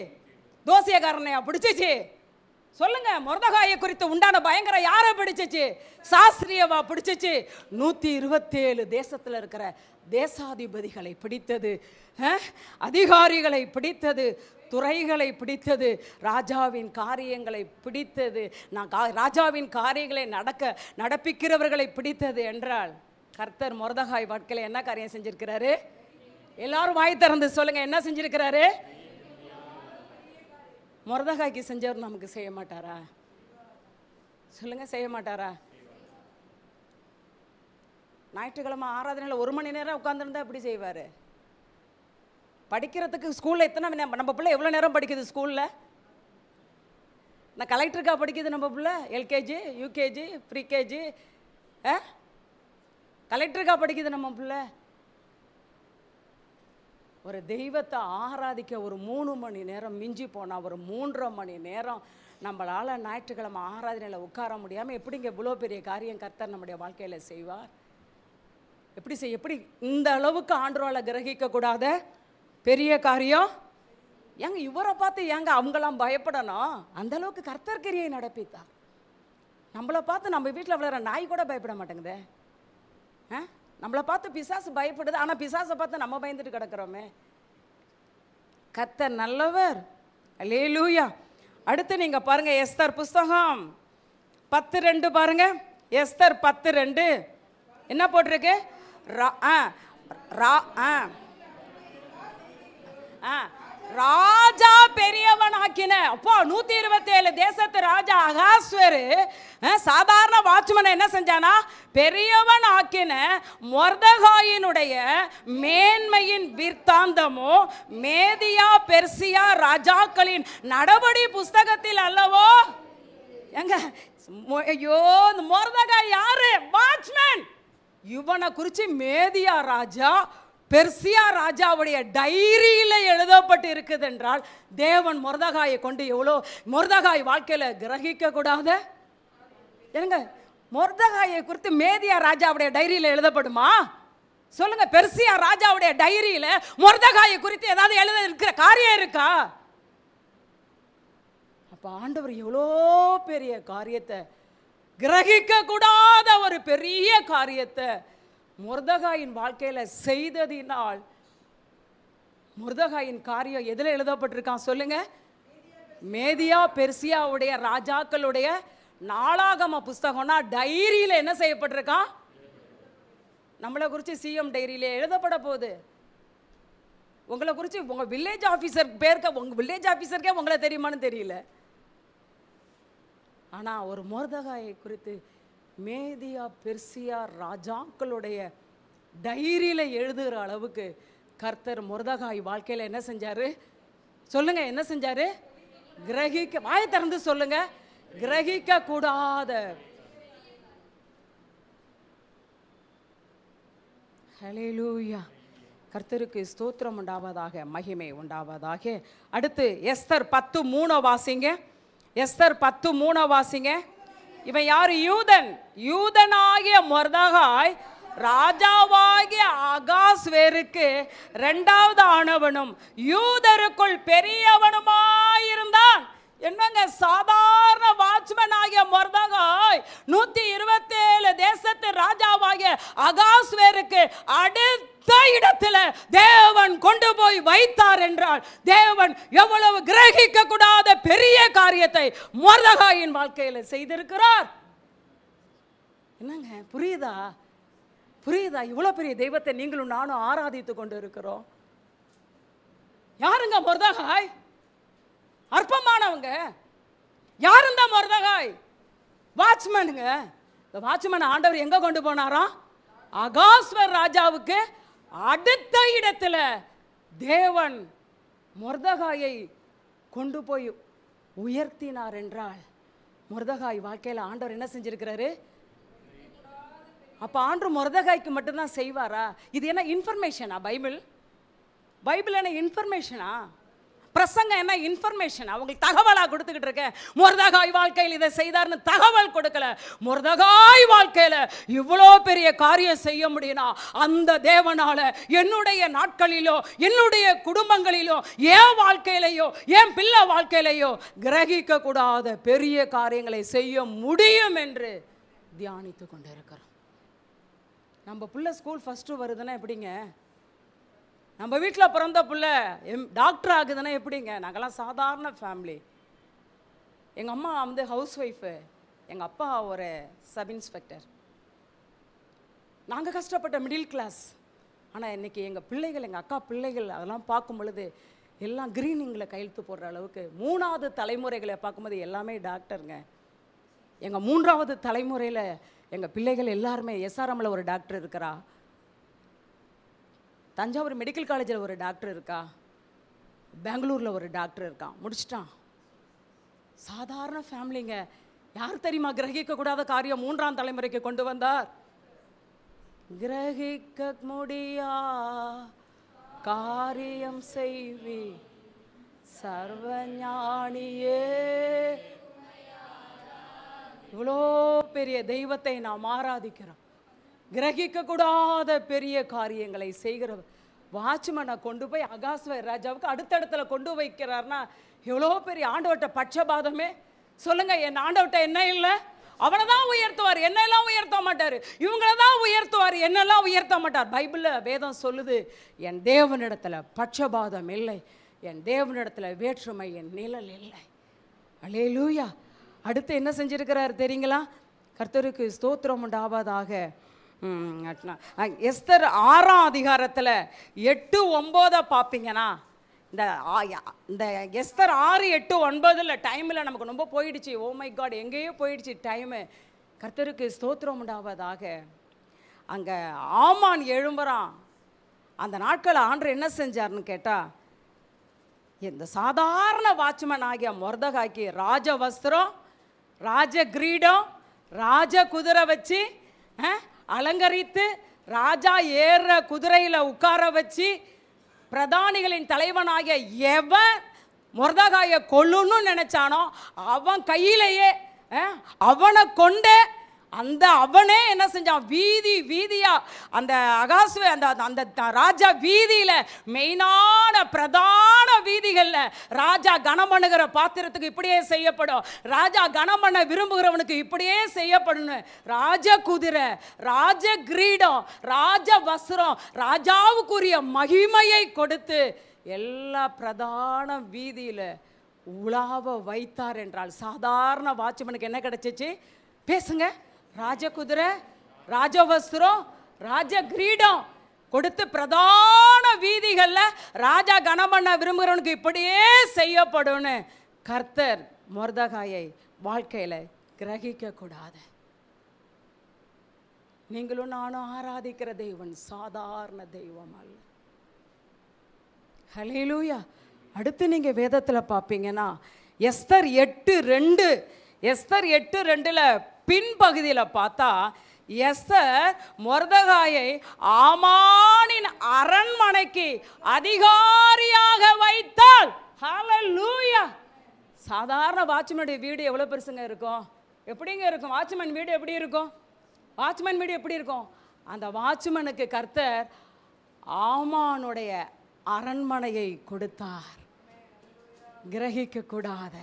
Speaker 1: தோசையக்காரனையா பிடிச்சிச்சு? சொல்லுங்க. மொர்தெகாயை குறித்து உண்டான பயங்கரம் யாரை பிடிச்சிச்சு? சாஸ்திரியவா பிடிச்சிச்சு? 127 தேசத்தில் இருக்கிற தேசாதிபதிகளை பிடித்தது, அதிகாரிகளை பிடித்தது, துறைகளை பிடித்தது, ராஜாவின் காரியங்களை பிடித்தது, ராஜாவின் காரியங்களை நடப்பிக்கிறவர்களை பிடித்தது என்றால் கர்த்தர் மொர்தெகாய் வாழ்க்கையில் என்ன காரியம் செஞ்சிருக்கிறாரு? எல்லாரும் வாய் திறந்து சொல்லுங்க, என்ன செஞ்சிருக்கிறாரு? மொர்தெகாய்க்கு செஞ்சவர் நமக்கு செய்ய மாட்டாரா? சொல்லுங்க, செய்ய மாட்டாரா? ஞாயிற்றுக்கிழமை ஆராதனையில் 1 மணி நேரம் உட்காந்துருந்தா எப்படி செய்வார்? படிக்கிறதுக்கு ஸ்கூலில் எத்தனை நம்ம பிள்ளை எவ்வளோ நேரம் படிக்குது ஸ்கூலில்? நான் கலெக்டருக்கா படிக்குது நம்ம பிள்ளை? எல்கேஜி, யூகேஜி, ப்ரீகேஜி, கலெக்டருக்கா படிக்குது நம்ம பிள்ளை? ஒரு தெய்வத்தை ஆராதிக்க ஒரு 3 மணி நேரம், மிஞ்சி போனால் ஒரு 3.5 மணி நேரம் நம்மளால் ஞாயிற்றுக்கிழமை ஆராதனையில் உட்கார முடியாமல் எப்படிங்க இவ்வளோ பெரிய காரியம் கர்த்தர் நம்முடைய வாழ்க்கையில் செய்வார்? எப்படி இந்த அளவுக்கு ஆண்டவரால் கிரகிக்கக்கூடாத பெரிய காரியம்? ஏங்க இவரை பார்த்து ஏங்க அவங்களாம் பயப்படணும்? அந்த அளவுக்கு கர்த்தர் கிரியை நடப்பித்தார். நம்மளை பார்த்து நம்ம வீட்டில் வளர நாய் கூட பயப்பட மாட்டேங்குதே. நம்மளை பார்த்து பிசாசு பயப்படுது, ஆனால் பிசாசை பார்த்து நம்ம பயந்துட்டு கிடக்கிறோமே. கர்த்தர் நல்லவர். அல்லேலூயா. அடுத்து நீங்க பாருங்க, எஸ்தர் புஸ்தகம் 10:2 பாருங்க. எஸ்தர் 10:2 என்ன போட்டிருக்கு? ராஜா பெரியவன் ஆக்கின. அப்போ 127 தேசத்து ராஜா அகாஸ்வேரு சாதாரண வாட்ச்மேன் என்ன செஞ்சானா? பெரியவன் ஆக்கின மொர்தெகாயினுடைய மேன்மையின் விற்த்தாந்தமோ மேதியா பெர்சியா ராஜாக்களின் நடபடி புஸ்தகத்தில் அல்லவோ? எங்க ஐயோ, இந்த மொர்தெகாய் யாரு? வாட்ச்மேன். இவனை குறித்து மேதியா ராஜா பெர்சியா ராஜாவுடைய டைரியில் எழுதப்பட்டு இருக்குது என்றால் தேவன் மொர்தெகாயை கொண்டு எவ்வளோ மொர்தெகாய் வாழ்க்கையில் கிரகிக்க கூடாத? என்னங்க, மொர்தெகாயை குறித்து மேதியா ராஜாவுடைய டைரியில் எழுதப்படுமா? சொல்லுங்க. பெர்சியா ராஜாவுடைய டைரியில் மொர்தெகாயை குறித்து ஏதாவது எழுத இருக்கிற காரியம் இருக்கா? அப்ப ஆண்டவர் எவ்வளோ பெரிய காரியத்தை, கிரகிக்க கூடாத ஒரு பெரிய காரியத்தை மொர்தெகாயின் வாழ்க்கையில செய்ததினால் மொர்தெகாயின் காரியம் எதுல எழுதப்பட்டிருக்கான் சொல்லுங்க? மேதியா பெர்சியாவுடைய ராஜாக்களுடைய நாளாகம புஸ்தகம்னா டைரியில என்ன செய்யப்பட்டிருக்கான்? நம்மளை குறித்து சிஎம் டைரியில எழுதப்பட போகுது. உங்களை குறித்து உங்க வில்லேஜ் ஆஃபீஸர் பேருக்கு, உங்க வில்லேஜ் ஆஃபீஸருக்கே உங்களை தெரியுமான்னு தெரியல. ஆனா ஒரு மொர்தெகாயை குறித்து மேதியா பெர்சியா ராஜாக்களுடைய டைரியில எழுதுகிற அளவுக்கு கர்த்தர் மொர்தெகாய் வாழ்க்கையில என்ன செஞ்சாரு சொல்லுங்க? என்ன செஞ்சாரு? கிரகிக்க, வாயை திறந்து சொல்லுங்க. கிரகிக்க கூடாத. ஹல்லேலூயா. கர்த்தருக்கு ஸ்தோத்திரம் உண்டாவதாக, மகிமை உண்டாவதாக. அடுத்து எஸ்தர் 10:3 வாசிங்க. எஸ்தர் 10:3 வாசிங்க. இவன் யாரு? யூதன். யூதனாகிய மொர்தெகாய் ராஜாவாகிய அகாஸ்வேருக்கு 2வது ஆனவனும் யூதருக்குள் பெரியவனுமாயிருந்தான். என்னங்க, சாதாரண வாட்ச்மேன் ஆகிய மொர்தெகாய் 127 தேசத்து ராஜாவாகிய அகாஸ்வேருக்கு அடுத்த இடத்துல தேவன் கொண்டு போய் வைத்தார் என்றால் தேவன் எவ்வளவு கிரகிக்க கூடாத பெரிய காரியத்தை மொர்தெகாயின் வாழ்க்கையில செய்திருக்கிறார். என்னங்க, புரியுதா? புரியுதா? இவ்வளவு பெரிய தெய்வத்தை நீங்களும் நானும் ஆராதித்து கொண்டு இருக்கிறோம். யாருங்க மொர்தெகாய்? அற்பமானவங்க. யாருந்த மொர்தெகாய்? வாட்ச்மேனுங்க. இந்த வாட்ச்மேன் ஆண்டவர் எங்க கொண்டு போனாராம்? அகாஸ்வேர் ராஜாவுக்கு அடுத்த இடத்துல தேவன் மொர்தெகாயை கொண்டு போய் உயர்த்தினார் என்றால் மொர்தெகாய் வாழ்க்கையில் ஆண்டவர் என்ன செஞ்சிருக்கிறாரு? அப்ப ஆண்டவர் மொர்தெகாய்க்கு மட்டும்தான் செய்வாரா? இது என்ன இன்ஃபர்மேஷனா? பைபிள் என்ன இன்ஃபர்மேஷனா? பிரசங்கம் என்ன இன்ஃபர்மேஷன்? அவங்களுக்கு தகவலாக கொடுத்துக்கிட்டு இருக்கேன். மொர்தெகாய் வாழ்க்கையில் இதை செய்தார்னு தகவல் கொடுக்கல. மொர்தெகாய் வாழ்க்கையில் இவ்வளோ பெரிய காரியம் செய்ய முடியும்னா அந்த தேவனால என்னுடைய நாட்களிலோ என்னுடைய குடும்பங்களிலோ என் வாழ்க்கையிலையோ என் பிள்ளை வாழ்க்கையிலையோ கிரகிக்க கூடாத பெரிய காரியங்களை செய்ய முடியும் என்று தியானித்து கொண்டு இருக்கிறோம். நம்ம பிள்ளை ஸ்கூல் ஃபஸ்ட்டு வருதுன்னா எப்படிங்க? நம்ம வீட்டில் பிறந்த பிள்ளை டாக்டர் ஆகுதுன்னா எப்படிங்க? நாங்கள்லாம் சாதாரண ஃபேமிலி. எங்கள் அம்மா ஹவுஸ் ஒய்ஃபு, எங்கள் அப்பா ஒரு சப் இன்ஸ்பெக்டர். நாங்கள் கஷ்டப்பட்ட மிடில் கிளாஸ். ஆனால் இன்றைக்கி எங்கள் பிள்ளைகள், எங்கள் அக்கா பிள்ளைகள் அதெல்லாம் பார்க்கும் பொழுது எல்லாம் க்ரீனிங்கில் கையெழுத்து போடுற அளவுக்கு 3வது தலைமுறைகளை பார்க்கும்போது எல்லாமே டாக்டருங்க. எங்கள் 3வது தலைமுறையில் எங்கள் பிள்ளைகள் எல்லாருமே எஸ்ஆர்எம்மில் ஒரு டாக்டர் இருக்கிறா, தஞ்சாவூர் மெடிக்கல் காலேஜில் ஒரு டாக்டர் இருக்கா, பெங்களூரில் ஒரு டாக்டர் இருக்கான், முடிச்சிட்டான். சாதாரண ஃபேமிலிங்க. யார் தெரியுமா கிரகிக்கக்கூடாத காரியம் 3ஆம் தலைமுறைக்கு கொண்டு வந்தார்? கிரகிக்க முடியா காரியம் செய்வி சர்வஞானியே. இவ்வளோ பெரிய தெய்வத்தை நாம் ஆராதிக்கிறோம். கிரகிக்க கூடாத பெரிய காரியங்களை செய்கிற வாட்ச்மேனை கொண்டு போய் அகாஸ்வ ராஜாவுக்கு அடுத்தடத்துல கொண்டு வைக்கிறார்னா எவ்வளோ பெரிய ஆண்டவர்கிட்ட பட்சபாதமே சொல்லுங்க. என் ஆண்டவர்கிட்ட என்ன இல்லை? அவனை தான் உயர்த்துவார், என்னெல்லாம் உயர்த்த மாட்டார். இவங்கள தான் உயர்த்துவார், என்னெல்லாம் உயர்த்த மாட்டார். பைபிளில் வேதம் சொல்லுது, என் தேவனிடத்தில் பட்சபாதம் இல்லை, என் தேவனிடத்தில் வேற்றுமை என் நிழல் இல்லை. அல்லேலூயா. அடுத்து என்ன செஞ்சிருக்கிறார் தெரியுங்களா? கர்த்தருக்கு ஸ்தோத்திரம் உண்டாவதாக. எஸ்தர் 6ஆம் அதிகாரத்தில் 8, 9 பார்ப்பீங்கன்னா, இந்த எஸ்தர் 6, 8, 9 டைமில் நமக்கு ரொம்ப போயிடுச்சு. ஓ மை காட், எங்கேயோ போயிடுச்சு டைமு. கர்த்தருக்கு ஸ்தோத்திரம் உண்டாவதாக. அங்கே ஆமான் எழும்புறான். அந்த நாட்கள் ஆண்டவர் என்ன செஞ்சார்னு கேட்டால், இந்த சாதாரண வாட்ச்மேன் ஆகிய மொர்தகாய்க்கு ராஜ வஸ்திரம், ராஜ கிரீடம், ராஜ குதிரை வச்சு அலங்கரித்து, ராஜா ஏற குதிரையில் உட்கார வச்சு, பிரதானிகளின் தலைவனாகிய எவன் மொர்தகாயை கொல்லுன்னு நினைச்சானோ அவன் கையிலேயே அவனை கொண்டு அவனே என்ன செஞ்சான்? வீதி வீதியா அந்த அகாஸ்வே அந்த ராஜா வீதியில மெயினான பிரதான வீதிகள்ல ராஜா கனம் பண்ணுகிற பாத்திரத்துக்கு இப்படியே செய்யப்படும், ராஜா கனம் பண்ண விரும்புகிறவனுக்கு இப்படியே செய்யப்படும். ராஜ குதிரை, ராஜ கிரீடம், ராஜ வஸ்திரம், ராஜாவுக்குரிய மகிமையை கொடுத்து எல்லா பிரதான வீதியில உலாவ வைத்தார் என்றால், சாதாரண வாட்ச்மேனுக்கு என்ன கிடைச்சிச்சு? பேசுங்க. ராஜ குதிரை, ராஜ வஸ்திரம், ராஜ கிரீடம் கொடுத்து பிரதான வீதிகள்ல ராஜா கனம் பண்ண விரும்புகிறவனுக்கு இப்படியே செய்யப்படும். கர்த்தர் மொர்தகாயை வாழ்க்கையில கிரகிக்க கூடாது. நீங்களும் நானும் ஆராதிக்கிற தெய்வன் சாதாரண தெய்வம் அல்ல. ஹல்லேலூயா. அடுத்து நீங்க வேதத்துல பாப்பீங்கன்னா, எஸ்தர் 8:2, எஸ்தர் 8:2 பின்பகுதியில் பார்த்தா, எஸ்தர் மொர்தகாயை ஆமானின் அரண்மனைக்கு அதிகாரியாக வைத்தாள். ஹல்லேலூயா. சாதாரண வாட்ச்மேனுடைய வீடு எவ்வளோ பெருசுங்க இருக்கும்? எப்படிங்க இருக்கும்? வாட்ச்மேன் வீடு எப்படி இருக்கும்? வாட்ச்மேன் வீடு எப்படி இருக்கும்? அந்த வாட்ச்மேனுக்கு கர்த்தர் ஆமானுடைய அரண்மனையை கொடுத்தார். கிரகிக்க கூடாத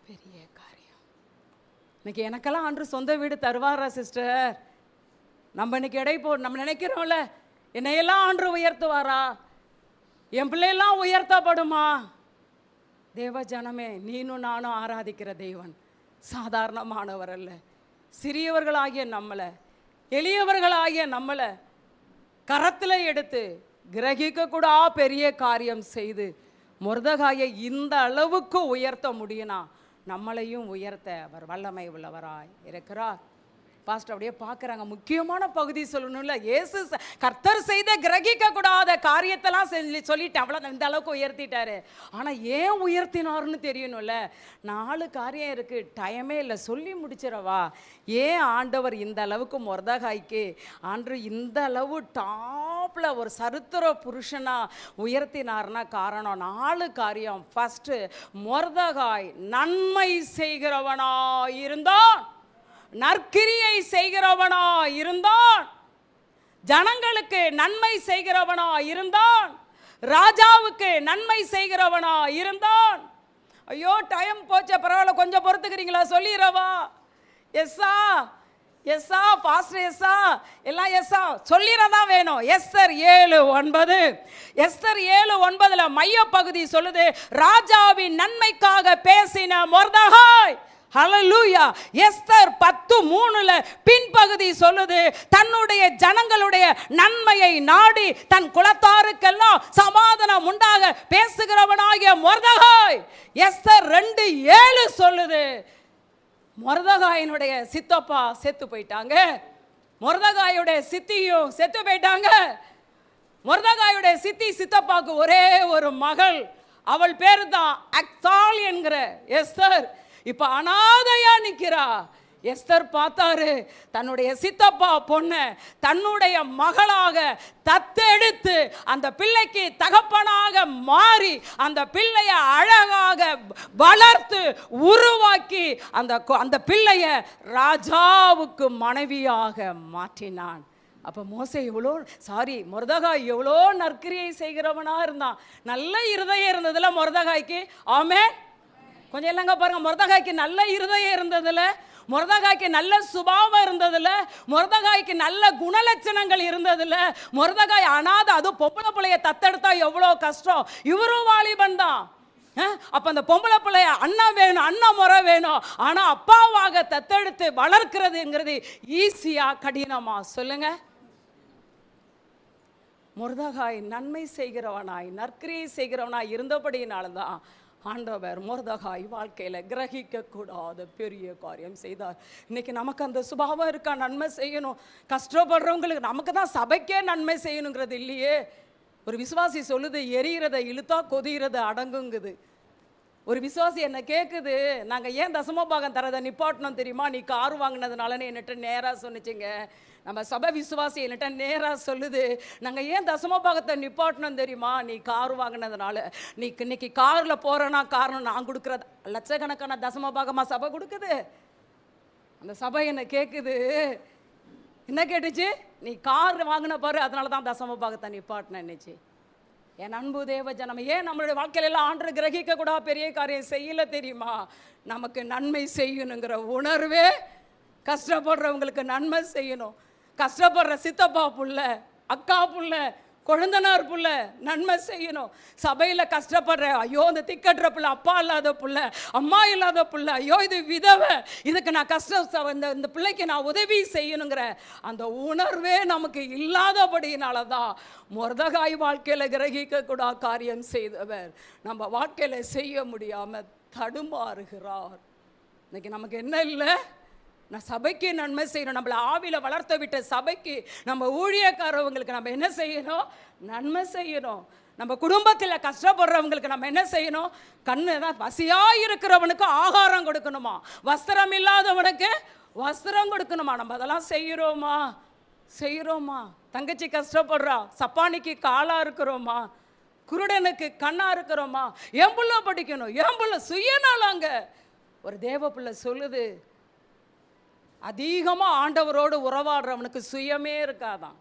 Speaker 1: பெரிய காரியம். இன்னைக்கு எனக்கெல்லாம் அன்று சொந்த வீடு தருவாரா சிஸ்டர்? நம்ம இன்னைக்கு நம்ம நினைக்கிறோம்ல, என்னையெல்லாம் ஆண்டு உயர்த்துவாரா, என் பிள்ளையெல்லாம் உயர்த்தப்படுமா? தேவ ஜனமே, நீனும் நானும் ஆராதிக்கிற தேவன் சாதாரணமானவர் அல்ல. சிறியவர்களாகிய நம்மளை, எளியவர்களாகிய நம்மளை கரத்தில் எடுத்து கிரகிக்க கூட பெரிய காரியம் செய்து மொர்தகாயை இந்த அளவுக்கு உயர்த்த முடியும்னா, நம்மளையும் உயர்த்த அவர் வல்லமை உள்ளவராய் இருக்கிறார். பாஸ்டர் அப்படியே பார்க்குறாங்க. முக்கியமான பகுதி சொல்லணும்ல, இயேசு கர்த்தர் செய்த கிரகிக்க கூடாத காரியத்தெல்லாம் சொல்லிட்டு அவ்வளோ இந்த அளவுக்கு உயர்த்திட்டாரு. ஆனால் ஏன் உயர்த்தினார்னு தெரியணும்ல. 4 காரியம் இருக்குது, டைமே இல்லை, சொல்லி முடிச்சிடவா. ஏன் ஆண்டவர் இந்த அளவுக்கு மொர்தகாய்க்கு ஆண்டு இந்த அளவு டாப்பில் ஒரு சரித்திர புருஷனாக உயர்த்தினார்னா காரணம் 4 காரியம். ஃபஸ்ட்டு, மொர்தகாய் நன்மை செய்கிறவனா இருந்தான், நற்கிரியை செய்கிறவனா இருந்தான், ஜனங்களுக்கு நன்மை செய்கிறவனா இருந்தான், ராஜாவுக்கு நன்மை செய்கிறவனா இருந்தான். ஐயோ டைம் போச்ச, பரவாயில்ல கொஞ்சம் பொறுத்துக்கிறீங்களா? சொல்லிடுறவா? எஸ்ஸா எஸ்ஸா பாஸ்டர் எஸ்ஸா எல்லாம் எஸ்ஸா சொல்லிடதான் வேணும். எஸ்தர் 7:9, எஸ்தர் 7:9 மைய பகுதி சொல்லுது, ராஜாவின் நன்மைக்காக பேசின மொர்தகாய். ஹல்லேலூயா. எஸ்தர் 10:3 பின்பகுதி சொல்லுது, தன்னுடைய ஜனங்களுடைய நன்மையை நாடி தன் குலத்தாருக்கெல்லாம் சமாதானம் உண்டாக பேசுகிறவனாகிய மொர்தகாய். எஸ்தர் 2:7 சொல்லுது, மொர்தெகாயினுடைய சித்தப்பா செத்து போயிட்டாங்க. மொர்தெகாயுடைய சித்தியும் செத்து போயிட்டாங்க. மொர்தெகாயுடைய சித்தி சித்தப்பாக்கு ஒரே ஒரு மகள், அவள் பேரு தான் அக்சால் என்கிற எஸ்தர். இப்ப அனாதையா நிக்கிறா. எஸ்தர் பார்த்தாரு, தன்னுடைய சித்தப்பா பொண்ணு தன்னுடைய மகளாக தத்தெடுத்து அந்த பிள்ளைக்கு தகப்பனாக மாறி அந்த பிள்ளைய அழகாக வளர்த்து உருவாக்கி அந்த பிள்ளைய ராஜாவுக்கு மனைவியாக மாற்றினான். அப்போ மோசே மொர்தெகாய் எவ்வளோ நற்கிரியை செய்கிறவனா இருந்தான். நல்ல இருதயம் இருந்ததுல மொர்தெகாய்க்கு. ஆமென். கொஞ்சம் இல்லைங்க பாருங்க, மொர்தெகாய்க்கு நல்ல இருதயம் இருந்ததுல, மொர்தெகாய்க்கு நல்ல சுபாவம் இருந்ததுல, மொர்தெகாய்க்கு நல்ல குணலட்சணங்கள் இருந்ததுல. மொர்தெகாய் அனாதை, அதுவும் பொம்பளை பிள்ளைய தத்தெடுத்தா எவ்வளோ கஷ்டம். இவரும் வாலிபன் தான். அப்ப அந்த பொம்பளை பிள்ளைய அண்ணா வேணும், அண்ணா முறை வேணும். ஆனா அப்பாவாக தத்தெடுத்து வளர்க்கிறதுங்கிறது ஈஸியா கடினமா? சொல்லுங்க. மொர்தெகாய் நன்மை செய்கிறவனாய் நற்கிரியை செய்கிறவனாய் இருந்தபடியினால்தான் ஆண்டவர் மொர்தெகாய் வாழ்க்கையில கிரகிக்க கூடாத பெரிய காரியம் செய்தார். இன்னைக்கு நமக்கு அந்த சுபாவம் இருக்கா? நன்மை செய்யணும். கஷ்டப்படுறவங்களுக்கு நமக்கு தான் சபைக்கே நன்மை செய்யணுங்கிறது இல்லையே. ஒரு விசுவாசி சொல்லுது, எரிகிறத இழுத்தா கொதிகிறது அடங்குங்குது. ஒரு விசுவாசி என்ன கேட்குது, நாங்கள் ஏன் தசமபாகம் தரதை நிப்பாட்டணும் தெரியுமா? நீ கார் வாங்கினதுனாலன்னு என்கிட்ட நேராக சொன்னிச்சிங்க. நம்ம சபை விசுவாசி என்கிட்ட நேராக சொல்லுது, நாங்கள் ஏன் தசமபாகத்தை நிப்பாட்டணும் தெரியுமா? நீ கார் வாங்கினதுனால. நீ இன்னைக்கு காரில் போகிறேன்னா காரணம் நான் கொடுக்குறது லட்சக்கணக்கான தசமபாகமாக சபை கொடுக்குது. அந்த சபை என்ன கேட்குது, என்ன கேட்டுச்சு? நீ கார் வாங்கின பாரு, அதனால தான் தசமபாகத்தை நிப்பாட்டினேன்னுச்சு. என் அன்பு தேவ ஜனம், ஏன் நம்மளுடைய வாழ்க்கையில எல்லாம் ஆண்டு கிரகிக்க கூட பெரிய காரியம் செய்யல தெரியுமா? நமக்கு நன்மை செய்யணுங்கிற உணர்வே. கஷ்டப்படுறவங்களுக்கு நன்மை செய்யணும். கஷ்டப்படுற சித்தப்பா புள்ள, அக்கா புள்ள, கொழுந்தனார் புள்ள நன்மை செய்யணும். சபையில் கஷ்டப்படுற, ஐயோ இந்த திக்கட்டுற புள்ள, அப்பா இல்லாத புள்ள, அம்மா இல்லாத புள்ள, ஐயோ இது விதவை, இதுக்கு நான் கஷ்டம், இந்த பிள்ளைக்கு நான் உதவி செய்யணுங்கிற அந்த உணர்வே நமக்கு இல்லாதபடியினால தான் மொர்தெகாய் வாழ்க்கையில் கிரகிக்க கூட காரியம் செய்தவர் நம்ம வாழ்க்கையில் செய்ய முடியாமல் தடுமாறுகிறார். இன்னைக்கு நமக்கு என்ன இல்லை? நான் சபைக்கு நன்மை செய்யணும். நம்மளை ஆவில வளர்த்த விட்ட சபைக்கு, நம்ம ஊழியக்காரவங்களுக்கு நம்ம என்ன செய்யணும்? நன்மை செய்யணும். நம்ம குடும்பத்தில் கஷ்டப்படுறவங்களுக்கு நம்ம என்ன செய்யணும்? கண்ணு தான். பசியாக இருக்கிறவனுக்கு ஆகாரம் கொடுக்கணுமா? வஸ்திரம் இல்லாதவனுக்கு வஸ்திரம் கொடுக்கணுமா? நம்ம அதெல்லாம் செய்கிறோமா? செய்கிறோமா? தங்கச்சி கஷ்டப்படுறா, சப்பானிக்கு காலா இருக்கிறோமா? குருடனுக்கு கண்ணா இருக்கிறோமா? என் புள்ள படிக்கணும், என் புள்ள சுயநாளாங்க. ஒரு தேவ பிள்ளை சொல்லுது, அதிகமாக ஆண்டவரோடு உறவாடுறவனுக்கு சுயமே இருக்காதான்.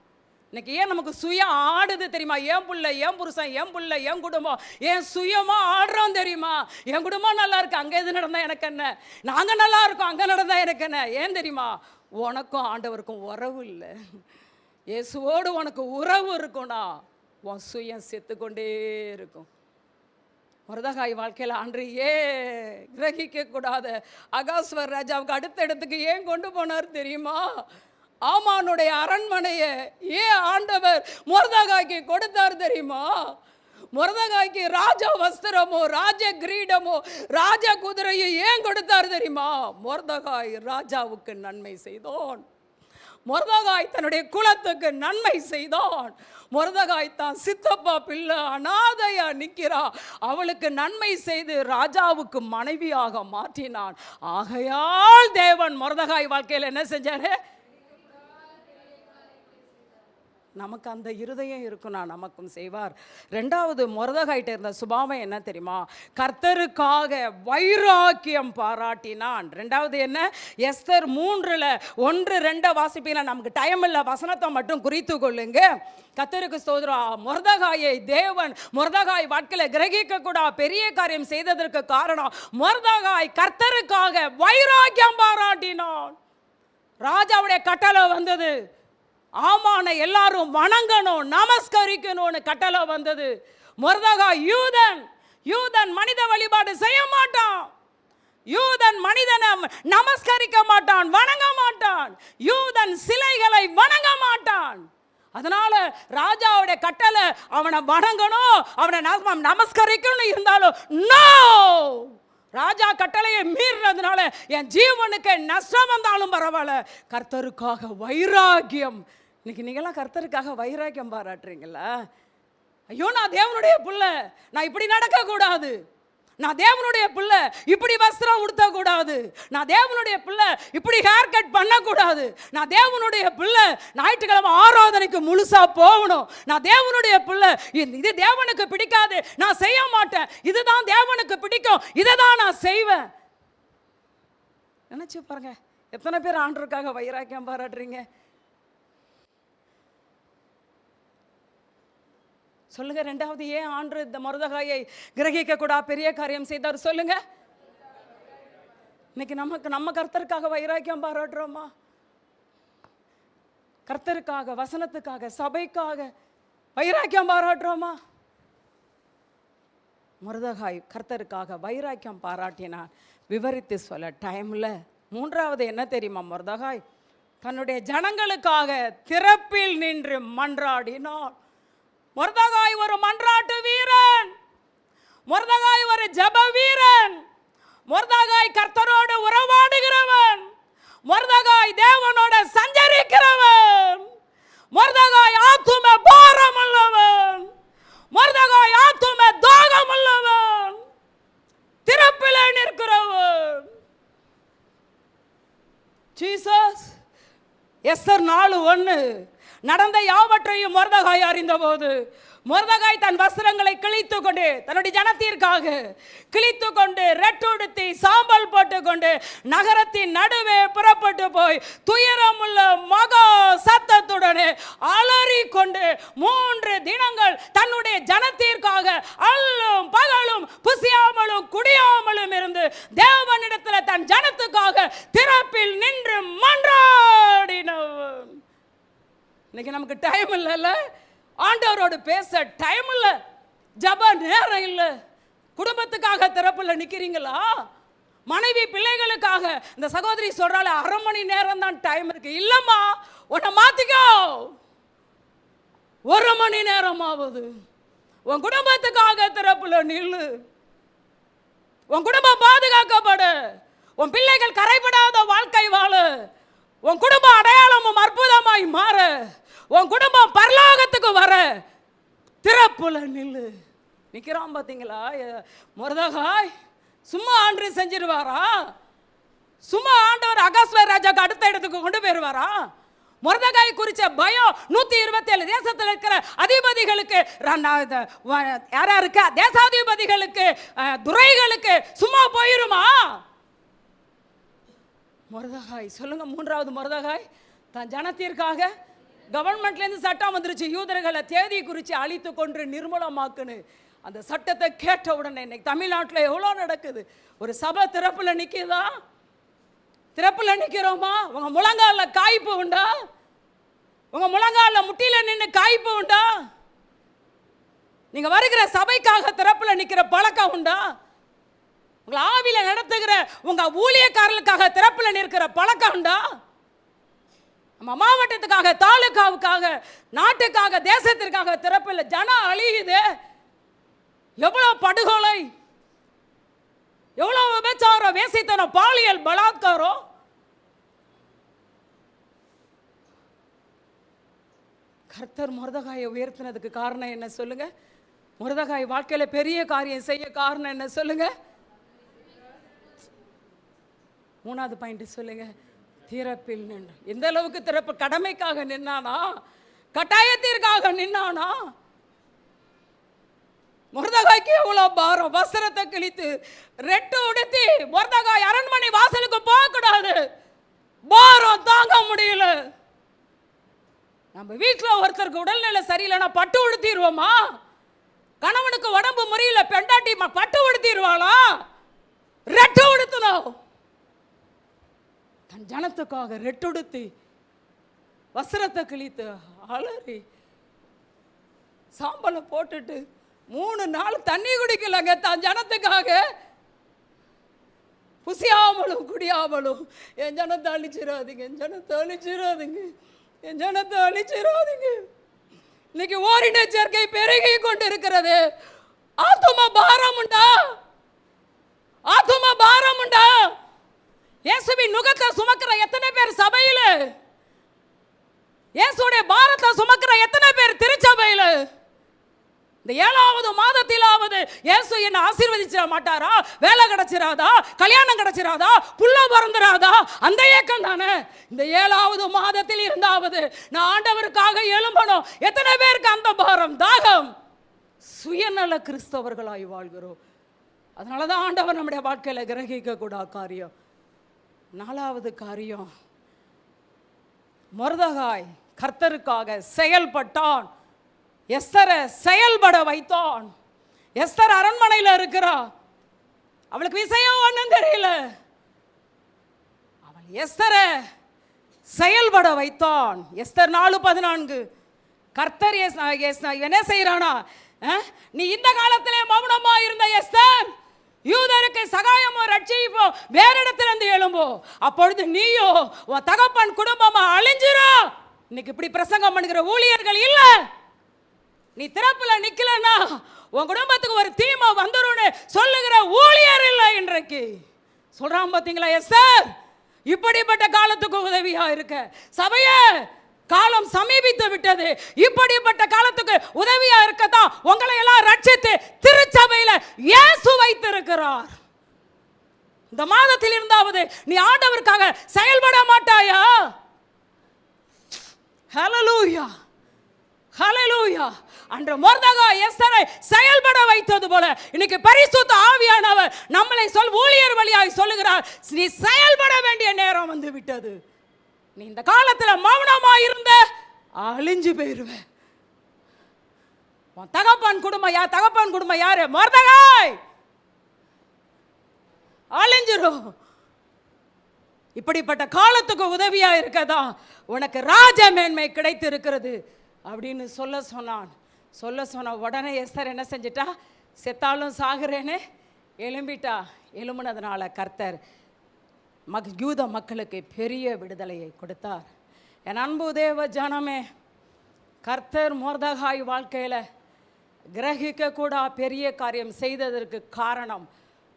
Speaker 1: இன்னைக்கு ஏன் நமக்கு சுயம் ஆடுது தெரியுமா? என் புள்ள, என் புருஷன், என் புள்ள, என் குடும்பம், ஏன் சுயமாக ஆடுறோம் தெரியுமா? என் குடும்பம் நல்லா இருக்கு, அங்கே எது நடந்தால் எனக்கு என்ன? நாங்கள் நல்லா இருக்கோம், அங்கே நடந்தால் எனக்கு என்ன? ஏன் தெரியுமா? உனக்கும் ஆண்டவருக்கும் உறவு இல்லை. இயேசுவோடு உனக்கு உறவு இருக்கும்னா உன் சுயம் செத்துக்கொண்டே இருக்கும். மொர்தெகாய் வாழ்க்கையில் அன்று ஏன் கிரகிக்க கூடாத அகாஸ்வர் ராஜாவுக்கு அடுத்த இடத்துக்கு ஏன் கொண்டு போனார் தெரியுமா? ஆமானுடைய அரண்மனையை ஏன் ஆண்டவர் மொர்தெகாய்க்கு கொடுத்தார் தெரியுமா? மொர்தெகாய்க்கு ராஜ வஸ்திரமோ, ராஜ கிரீடமோ, ராஜ குதிரையோ ஏன் கொடுத்தார் தெரியுமா? மொர்தெகாய் ராஜாவுக்கு நன்மை செய்தோன். மொர்தெகாய் தன்னுடைய குலத்துக்கு நன்மை செய்தான். மொர்தெகாய் தான் சித்தப்பா பிள்ளை அனாதையா நிற்கிறா, அவளுக்கு நன்மை செய்து ராஜாவுக்கு மனைவியாக மாற்றினான். ஆகையால் தேவன் மொர்தெகாய் வாழ்க்கையில் என்ன செஞ்சாரு? நமக்கு அந்த இருதயம் இருக்குன்னா நமக்கும் செய்வார். ரெண்டாவது, மொர்தெகாய்ட்ட இருந்த சுபாவம் என்ன தெரியுமா? கர்த்தருக்காக வைராக்கியம் பாராட்டினான். ரெண்டாவது என்ன? எஸ்தர் 3:1-2 வாசிப்பீங்க. நமக்கு டைம் இல்லை, வசனத்தை மட்டும் குறித்து கொள்ளுங்க. கர்த்தருக்கு ஸ்தோத்திரம். மொர்தெகாயை தேவன் மொர்தெகாய் வாழ்க்கையில் கிரகிக்க கூட பெரிய காரியம் செய்ததற்கு காரணம், மொர்தெகாய் கர்த்தருக்காக வைராக்கியம் பாராட்டினான். ராஜாவுடைய கட்டளை வந்தது, ஆமான எல்லாரும் வணங்கணும், நமஸ்கரிக்கணும்னு கட்டளை வந்தது. மொர்தெகாய் யூதன் மனித வழிபாடு செய்ய மாட்டான். யூதன் மனிதனை நமஸ்கரிக்க மாட்டான், வணங்க மாட்டான். யூதன் சிலைகளை வணங்க மாட்டான். அதனால ராஜாவுடைய கட்டளை அவனை வணங்கணும், அவனை நமஸ்கரிக்கணும் இருந்தாலும் நோ, ராஜா கட்டளையை மீறினதுனால என் ஜீவனுக்கு நஷ்டம் வந்தாலும் பரவாயில்ல, கர்த்தருக்காக வைராக்கியம். இன்னைக்கு நீங்களாம் கர்த்தருக்காக வைராக்கியம் பாராட்டுறீங்களா? ஐயோ, நான் தேவனுடைய பிள்ளை, நான் இப்படி நடக்க கூடாது, நான் தேவனுடைய பிள்ளை இப்படி வஸ்திரம் உடுத்தக்கூடாது, நான் தேவனுடைய பிள்ளை இப்படி ஹேர் கட் பண்ணக்கூடாது, நான் தேவனுடைய பிள்ளை ஞாயிற்றுக்கிழமை ஆராதனைக்கு முழுசா போகணும், நான் தேவனுடைய பிள்ளை, இது தேவனுக்கு பிடிக்காது, நான் செய்ய மாட்டேன், இதுதான் தேவனுக்கு பிடிக்கும், இதை தான் நான் செய்வேன். நினைச்சு பாருங்க, எத்தனை பேர் ஆண்டவருக்காக வைராக்கியம் பாராட்டுறீங்க? சொல்லுங்க. ரெண்டாவது, ஏன் ஆண்டவர் இந்த மொர்தெகாயை கிரகிக்க கூட பெரிய காரியம் செய்தார்? சொல்லுங்க. இன்னைக்கு நம்ம கர்த்தருக்காக வைராக்கியம் பாராட்டுறோமா? கர்த்தருக்காக, வசனத்துக்காக, சபைக்காக வைராக்கியம் பாராட்டுறோமா? மொர்தெகாய் கர்த்தருக்காக வைராக்கியம் பாராட்டினான். விவரித்து சொல்ல டைம்ல மூன்றாவது என்ன தெரியுமா? மொர்தெகாய் தன்னுடைய ஜனங்களுக்காக திறப்பில் நின்று மன்றாடினான். மொர்தெகாய் ஒரு மன்றாட்டு வீரன், மொர்தெகாய் ஒரு ஜெப வீரன், மொர்தெகாய் கர்த்தரோடு உறவாடுகிறவன், மொர்தெகாய் தேவனோட சஞ்சரிக்கிறவன், மொர்தெகாய் ஆத்தும பாரம் உள்ளவன், மொர்தெகாய் ஆத்தும தாகம் உள்ளவன், திறப்பிலே நிற்கிறவன். ஜீசஸ். எஸ்தர் 4:1 நடந்த யாவற்றையும் மொர்தெகாய் அறிந்தபோது மொர்தெகாய் தன் வஸ்திரங்களை கிழித்து கொண்டு, தன்னுடைய ஜனத்திற்காக கிழித்து கொண்டு, ரெட்டுடுத்தி சாம்பல் போட்டுக்கொண்டு நகரத்தின் நடுவே புறப்பட்டு போய் துயரமுள்ள மகா சத்தத்துடனே அலறி கொண்டு 3 தினங்கள் தன்னுடைய ஜனத்திற்காக அல்லும் பகலும் புசியாமலும் குடியாமலும் இருந்து தேவனிடத்தில் தன் ஜனத்துக்காக திறப்பில் நின்று மன்றாடினவன். இன்னைக்கு நமக்கு டைம் இல்லைல்ல, ஆண்டவரோடு பேச டைம் இல்லை, ஜப நேரம் இல்லை. குடும்பத்துக்காக திறப்புல நிக்கிறீங்களா? மனைவி பிள்ளைகளுக்காக இந்த சகோதரி சொல்றாள், 1/2 மணி நேரம் தான் டைம் இருக்கு. இல்லம்மா, உன்னை மாத்திக்கோ, 1 மணி நேரம் ஆகுது. உன் குடும்பத்துக்காக திறப்புல நில்லு, உன் குடும்பம் பாதுகாக்கப்படு, உன் பிள்ளைகள் கரைபடாத வாழ்க்கை வாழு, உன் குடும்ப அடையாளமும் அற்புதமாய் மாற, உன் குடும்பம் பரலோகத்துக்கு வர திறப்புல நில்லு. நிக்கிறான் பாத்தீங்களா? மொர்தெகாய் சும்மா ஆண்டு செஞ்சிருவாரா? சும்மா ஆண்டவர் அகாஸ்வேர் ராஜாக்கு அடுத்த இடத்துக்கு கொண்டு போயிருவாரா? மொர்தெகாய் குறிச்ச பயம் 127 தேசத்தில் இருக்கிற அதிபதிகளுக்கு, யாராருக்கு, தேசாதிபதிகளுக்கு, துரைகளுக்கு சும்மா போயிருமா? மொர்தெகாய் சொல்லுங்க. மூன்றாவது, மொர்தெகாய் தன் ஜனத்திற்காக கவர்மெண்ட்லேருந்து சட்டம் வந்துருச்சு, யூதர்களை தேதி குறித்து அழித்து கொன்று நிர்மூலமாக்குன்னு. அந்த சட்டத்தை கேட்ட உடனே இன்னைக்கு தமிழ்நாட்டில் எவ்வளோ நடக்குது. ஒரு சபை திறப்பில் நிற்கிதா? திறப்பில் நிற்கிறோமா? உங்க முழங்காலில் காய்ப்பு உண்டா? உங்க முழங்காலில் முட்டியில் நின்று காய்ப்பு உண்டா? நீங்க வருகிற சபைக்காக திறப்பில் நிற்கிற பழக்கம் உண்டா? உங்களை ஆவில நடத்துகிற உங்க ஊழியக்காரர்களுக்காக திறப்பில் நிற்கிற பழக்கம் உண்டா? நம்ம மாவட்டத்துக்காக, தாலுகாவுக்காக, நாட்டுக்காக, தேசத்திற்காக திறப்பில் ஜனம் அழியுது. எவ்வளவு படுகொலை, எவ்வளவு விபச்சாரம், வேசித்தனம், பாலியல் பலாத்காரம். கர்த்தர் மொர்தெகாயை உயர்த்தினதுக்கு காரணம் என்ன சொல்லுங்க? மொர்தெகாய் வாழ்க்கையில பெரிய காரியம் செய்ய காரணம் என்ன சொல்லுங்க? மூணாவது பாயிண்ட் சொல்லுங்க. திறப்பில் நின்று. எந்த அளவுக்கு திறப்பு? கடமைக்காக நின்னானா? கட்டாயத்திற்காக நின்னானா? மொர்தெகாய்க்கு எவ்வளவு பாரம். வஸ்திரத்தை கிழித்து ரெட்டு உடுத்தி மொர்தெகாய் அரண்மனை வாசலுக்கு போக கூடாது, பாரம் தாங்க முடியல. நம்ம வீட்டில் ஒருத்தருக்கு உடல்நிலை சரியில்லைன்னா பட்டு உடுத்திடுவோமா? கணவனுக்கு உடம்பு முறியல, பெண்டாட்டி பட்டு உடுத்திடுவாளா? ரெட்டு உடுத்தணும். தன் ஜனத்துக்காக ரெட்டுடுத்தி வஸ்திரத்தை கிழித்து அலறி சாம்பலை போட்டுட்டு 3 நாள் தண்ணி குடிக்கலங்க. தன் ஜனத்துக்காக புசியாமலும் குடியாமலும். என் ஜனத்தை அழிச்சிடாதீங்க, என் ஜனத்தை அழிச்சிடாதீங்க, என் ஜனத்தை அழிச்சிடாதீங்க. இன்னைக்கு ஓரின சேர்க்கை பெருகி கொண்டு இருக்கிறது. ஆத்தும பாரம் உண்டா? ஆத்தும பாரம் உண்டா? இயேசுவின் நுகத்தை சுமக்கிற எத்தனை பேர் சபையில? இயேசுடைய பாரத்தை சுமக்கிற எத்தனை பேர் திருச்சபையில? இந்த 7வது மாதத்திலாவது இயேசு என்ன ஆசீர்வதிச்சிட மாட்டாரா? வேலை கிடைச்சிராதா? கல்யாணம் கிடைச்சிராதா? புள்ள பிறந்துராதா? அந்த ஏக்கம் தானே. இந்த 7வது மாதத்தில் இருந்தாவது நான் ஆண்டவருக்காக எழும்பணும். எத்தனை பேருக்கு அந்த பாரம், தாகம்? சுயநல கிறிஸ்தவர்களாய் வாழ்கிறோம். அதனாலதான் ஆண்டவர் நம்முடைய வாழ்க்கையில கிரகிக்க கூடாத காரியம். 4வது காரியம், மொர்தெகாய் கர்த்தருக்காக செயல்பட்டான். எஸ்தரை செயல்பட வைத்தான். எஸ்தர் அரண்மனையில் இருக்கிறா. அவளுக்கு விஷயம் ஒன்றும் தெரியல. அவள் எஸ்தரை செயல்பட வைத்தான். எஸ்தர் 4:14. கர்த்தர் என்ன செய்யறானா? நீ இந்த காலத்திலே மௌனமா இருந்த எஸ்தர், யூதருக்கு சகாயமோ ரட்சிப்போ வேற இடத்துல இருந்து எழும்போ, அப்பொழுது நீயோ உன் தகப்பன் குடும்பமா அழிஞ்சிரோ. இன்னைக்கு இப்படி பிரசங்கம் பண்ணுகிற ஊழியர்கள் இல்ல. நீ திறப்புல நிக்கலன்னா உன் குடும்பத்துக்கு ஒரு தீமை வந்துரும்னு சொல்லுகிற ஊழியர் இல்லை இன்றைக்கு. சொல்றான் பாத்தீங்களா எஸ்தர்? இப்படிப்பட்ட காலத்துக்கு உதவியா இருக்க சபையே, காலம் சமீபித்து விட்டது. இப்படிப்பட்ட காலத்துக்கு உதவியா இருக்கத்தான் உங்களை எல்லாம் ரட்சித்து திருச்சபையில இயேசு வைத்திருக்கிறார். இந்த மாதத்தில் இருந்தாவது நீ ஆண்டவருக்காக செயல்பட மாட்டாயா? ஹல்லேலூயா, ஹல்லேலூயா. அன்று மொர்தெகாய் எஸ்தரை செயல்பட வைத்தது போல இன்னைக்கு பரிசுத்த ஆவியானவர் நம்மளை ஊழியர் வழியாய் சொல்லுகிறார், நீ செயல்பட வேண்டிய நேரம் வந்து விட்டது. நீ இந்த காலத்துல மௌனமா இருந்த அழிஞ்சு போயிருவ. தகப்பன் குடும்பம் யாரு? மொர்தெகாய். அழிஞ்சிரும். இப்படிப்பட்ட காலத்துக்கு உதவியா இருக்கதா உனக்கு ராஜ மேன்மை கிடைத்து இருக்கிறது அப்படின்னு சொல்ல சொன்ன உடனே எஸ்தர் என்ன செஞ்சிட்டா? செத்தாலும் சாகுறேன்னு எழும்பிட்டா. எழும்புனதுனால கர்த்தர் யூத மக்களுக்கு பெரிய விடுதலையை கொடுத்தார். என் அன்பு தேவ ஜனமே, கர்த்தர் மொர்தெகாய் வாழ்க்கையில் கிரகிக்க கூட பெரிய காரியம் செய்ததற்கு காரணம்,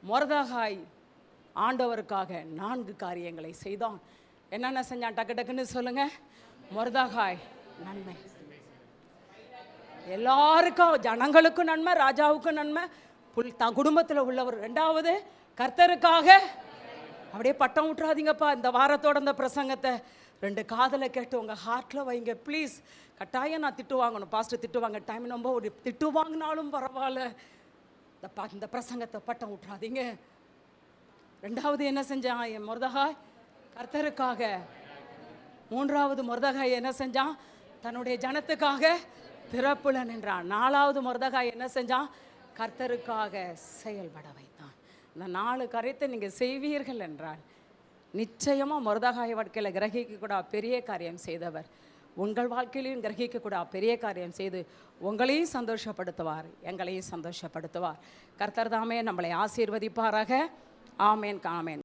Speaker 1: மொர்தெகாய் ஆண்டவருக்காக 4 காரியங்களை செய்தான். என்னென்ன செஞ்சான்? டக்கு டக்குன்னு சொல்லுங்க. மொர்தெகாய் நன்மை, எல்லாருக்கும், ஜனங்களுக்கும் நன்மை, ராஜாவுக்கும் நன்மை, தான் குடும்பத்தில் உள்ளவர். 2வது கர்த்தருக்காக. அப்படியே பட்டம் விட்டுறாதீங்கப்பா. இந்த வாரத்தோட இந்த பிரசங்கத்தை 2 காதில் கேட்டு உங்கள் ஹார்ட்டில் வைங்க ப்ளீஸ். கட்டாயம் நான் திட்டு வாங்கணும், பாஸ்டர் திட்டு வாங்க, டைம் நம்ம ஒரு திட்டு வாங்கினாலும் பரவாயில்ல, இந்த பிரசங்கத்தை பட்டம் விட்டுறாதீங்க. 2வது என்ன செஞ்சான் என் மொர்தெகாய்? கர்த்தருக்காக. 3வது மொர்தெகாய் என்ன செஞ்சான்? தன்னுடைய ஜனத்துக்காக திறப்புல நின்றான். 4வது மொர்தெகாய் என்ன செஞ்சான்? கர்த்தருக்காக செயல்பட வைத்தான். இந்த 4 காரியத்தை நீங்கள் செய்வீர்கள் என்றால் நிச்சயமாக மொர்தெகாய் வாழ்க்கையில் கிரகிக்க கூட பெரிய காரியம் செய்தவர் உங்கள் வாழ்க்கையிலையும் கிரகிக்க கூட பெரிய காரியம் செய்து உங்களையும் சந்தோஷப்படுத்துவார், எங்களையும் சந்தோஷப்படுத்துவார். கர்த்தர் தாமே நம்மளை ஆசீர்வதிப்பாராக. ஆமேன், ஆமேன்.